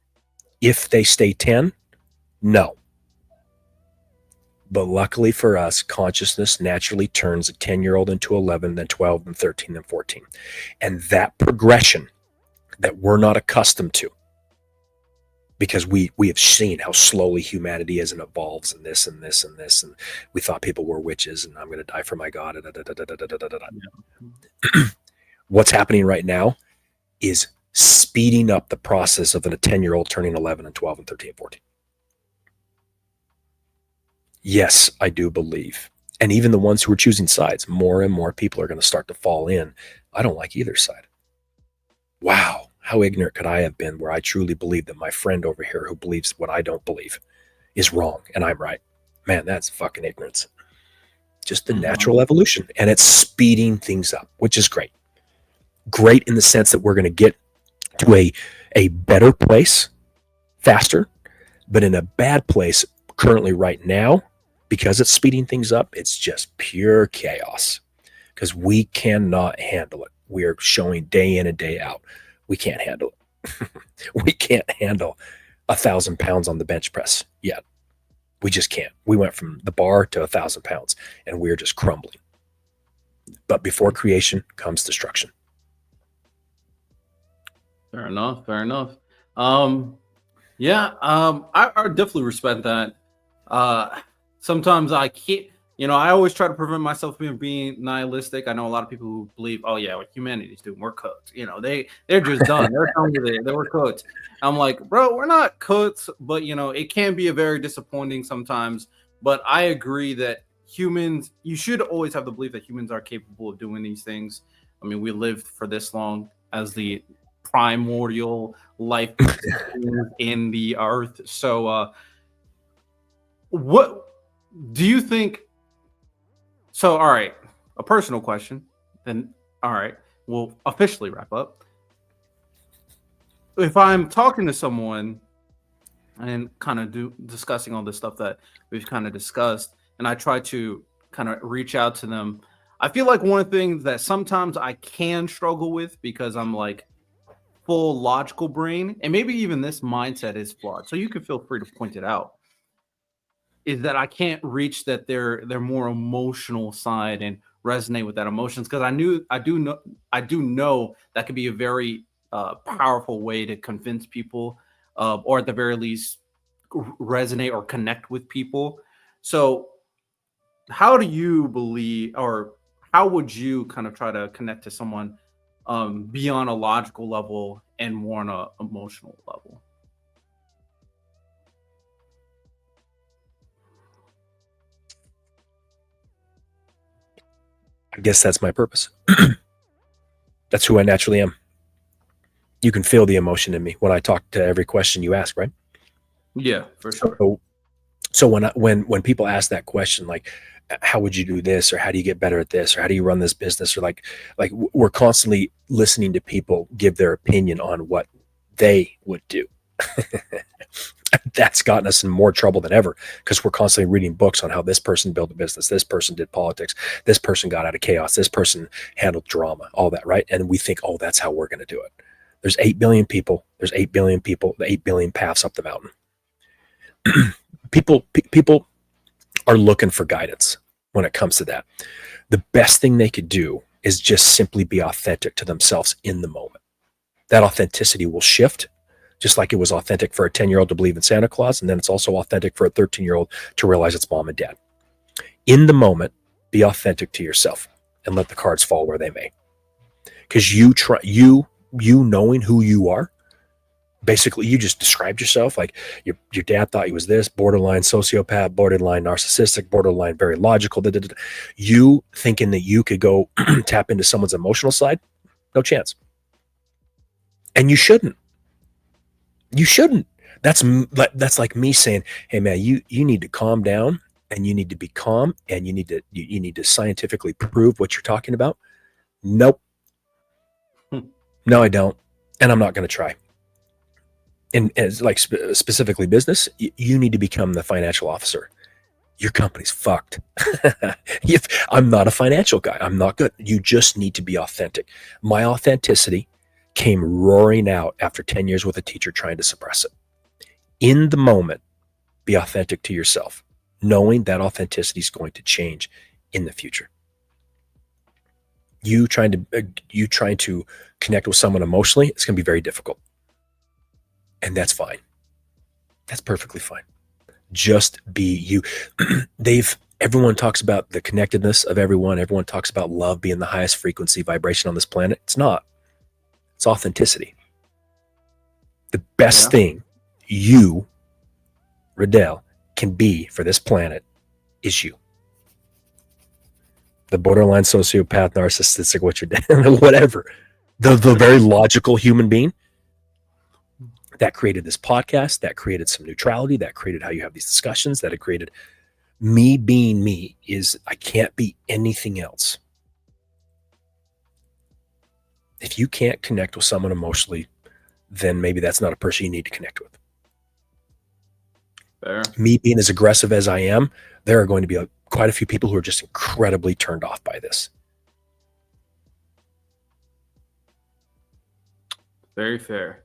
if they stay 10? No. But luckily for us, consciousness naturally turns a 10-year-old into 11, then 12, then 13, then 14. And that progression that we're not accustomed to, because we have seen how slowly humanity is and evolves, and this and this and this, and we thought people were witches, and I'm going to die for my God. What's happening right now is speeding up the process of a 10-year-old turning 11 and 12 and 13 and 14. Yes, I do believe. And even the ones who are choosing sides, more and more people are going to start to fall in. I don't like either side. Wow, how ignorant could I have been where I truly believe that my friend over here who believes what I don't believe is wrong and I'm right. Man, that's fucking ignorance. Just the natural evolution. And it's speeding things up, which is great. Great in the sense that we're going to get to a better place faster, but in a bad place currently right now, because it's speeding things up, it's just pure chaos because we cannot handle it. We are showing day in and day out. We can't handle it. We can't handle 1,000 pounds on the bench press yet. We just can't. We went from the bar to 1,000 pounds, and we're just crumbling. But before creation comes destruction. Fair enough. Fair enough. Yeah. I definitely respect that. Sometimes I can't. I always try to prevent myself from being nihilistic. I know a lot of people who believe, oh yeah, what humanity's doing, we're cooked. They're just done. They're done with it. They were cooked. I'm like, bro, we're not cooked, but it can be a very disappointing sometimes. But I agree that humans, you should always have the belief that humans are capable of doing these things. I mean, we lived for this long as the primordial life in the earth. So, what do you think? So, all right, a personal question. Then, all right, we'll officially wrap up. If I'm talking to someone and kind of discussing all this stuff that we've kind of discussed, and I try to kind of reach out to them, I feel like one of the things that sometimes I can struggle with because I'm like full logical brain, and maybe even this mindset is flawed. So you can feel free to point it out. Is that I can't reach that their more emotional side and resonate with that emotions because I do know that could be a very powerful way to convince people or at the very least resonate or connect with people. So how do you believe or how would you kind of try to connect to someone beyond a logical level and more on a emotional level? I guess that's my purpose. That's who I naturally am. You can feel the emotion in me when I talk to every question you ask, right? Yeah, for sure. So when people ask that question, like, how would you do this, or how do you get better at this, or how do you run this business, or like we're constantly listening to people give their opinion on what they would do. That's gotten us in more trouble than ever because we're constantly reading books on how this person built a business, this person did politics, this person got out of chaos, this person handled drama, all that, right? And we think, oh, that's how we're going to do it. There's 8 billion people. There's 8 billion people, the 8 billion paths up the mountain. People are looking for guidance when it comes to that. The best thing they could do is just simply be authentic to themselves in the moment. That authenticity will shift. Just like it was authentic for a 10-year-old to believe in Santa Claus, and then it's also authentic for a 13-year-old to realize it's mom and dad. In the moment, be authentic to yourself and let the cards fall where they may. Because you knowing who you are, basically you just described yourself like your dad thought he was this, borderline sociopath, borderline narcissistic, borderline very logical. You thinking that you could go tap into someone's emotional side, no chance. And you shouldn't. You shouldn't. That's like me saying, hey man, you need to calm down and you need to be calm and you need to scientifically prove what you're talking about. Nope. No, I don't. And I'm not going to try. And as like specifically business, you need to become the financial officer. Your company's fucked. I'm not a financial guy. I'm not good. You just need to be authentic. My authenticity came roaring out after 10 years with a teacher trying to suppress it. In the moment, be authentic to yourself, knowing that authenticity is going to change in the future. You trying to connect with someone emotionally, it's going to be very difficult. And that's fine. That's perfectly fine. Just be you. Everyone talks about the connectedness of everyone. Everyone talks about love being the highest frequency vibration on this planet. It's not. It's authenticity. The best thing you, Radell, can be for this planet is you. The borderline sociopath, narcissistic, whatever. The very logical human being that created this podcast, that created some neutrality, that created how you have these discussions, that it created me being me is I can't be anything else. If you can't connect with someone emotionally, then maybe that's not a person you need to connect with. Fair. Me being as aggressive as I am, there are going to be quite a few people who are just incredibly turned off by this. Very fair.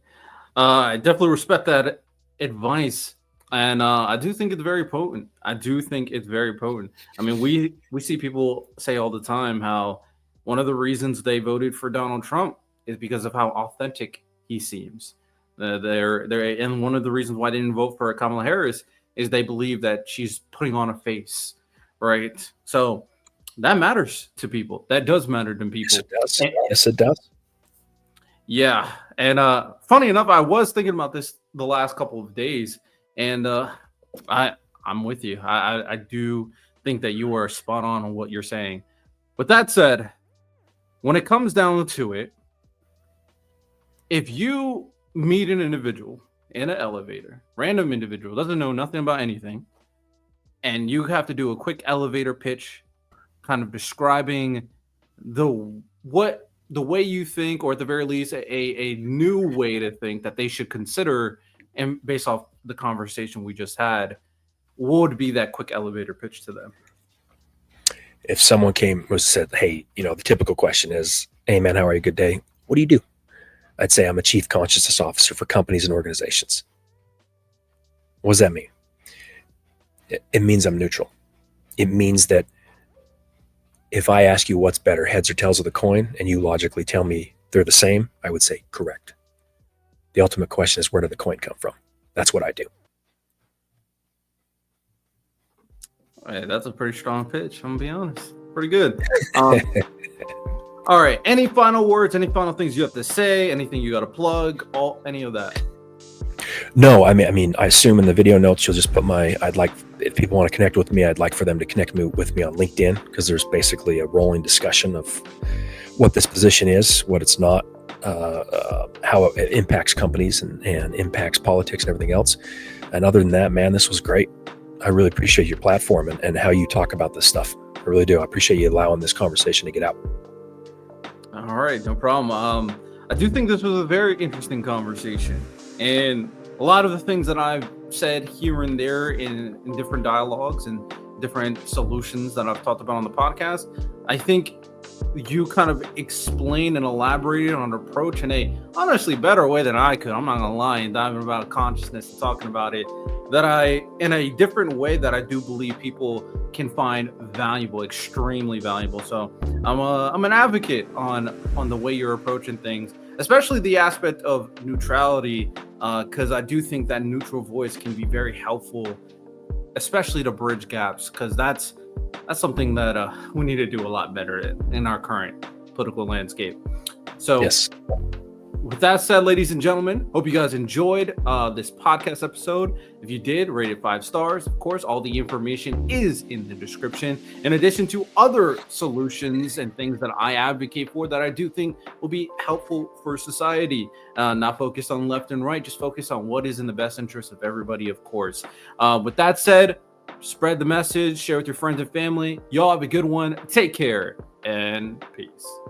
I definitely respect that advice, and I do think it's very potent. I do think it's very potent. I mean, we see people say all the time how one of the reasons they voted for Donald Trump is because of how authentic he seems. And one of the reasons why they didn't vote for Kamala Harris is they believe that she's putting on a face, right? So that matters to people. That does matter to Yes, people. it does. Yes, it does. Yeah, and funny enough, I was thinking about this the last couple of days, and I I'm with you. I do think that you are spot on what you're saying. With that said, when it comes down to it, if you meet an individual in an elevator, random individual, doesn't know nothing about anything, and you have to do a quick elevator pitch, kind of describing the way you think, or at the very least, a new way to think that they should consider, and based off the conversation we just had, what would be that quick elevator pitch to them? If someone said, "Hey, the typical question is, hey man, how are you? Good day. What do you do?" I'd say I'm a chief consciousness officer for companies and organizations. What does that mean? It means I'm neutral. It means that if I ask you what's better, heads or tails of the coin, and you logically tell me they're the same, I would say correct. The ultimate question is, where did the coin come from? That's what I do. Hey, that's a pretty strong pitch. I'm gonna be honest, pretty good. Um, all right. Any final words? Any final things you have to say? Anything you got to plug? Any of that? No, I mean, I assume in the video notes you'll just put if people want to connect with me, I'd like for them to connect with me on LinkedIn, because there's basically a rolling discussion of what this position is, what it's not, how it impacts companies and impacts politics and everything else. And other than that, man, this was great. I really appreciate your platform and how you talk about this stuff. I really do. I appreciate you allowing this conversation to get out. All right, no problem. I do think this was a very interesting conversation, and a lot of the things that I've said here and there in different dialogues and different solutions that I've talked about on the podcast, I think you kind of explained and elaborated on an approach in a honestly better way than I could. I'm not gonna lie, and diving about consciousness and talking about it, in a different way that I do believe people can find valuable, extremely valuable. So I'm an advocate on the way you're approaching things, especially the aspect of neutrality, because I do think that neutral voice can be very helpful, especially to bridge gaps, because that's something that we need to do a lot better in our current political landscape. So Yes. with that said, ladies and gentlemen, hope you guys enjoyed this podcast episode. If you did, rate it 5 stars. Of course, all the information is in the description, in addition to other solutions and things that I advocate for that I do think will be helpful for society. Not focused on left and right, just focus on what is in the best interest of everybody, of course. With that said, spread the message, share with your friends and family. Y'all have a good one. Take care and peace.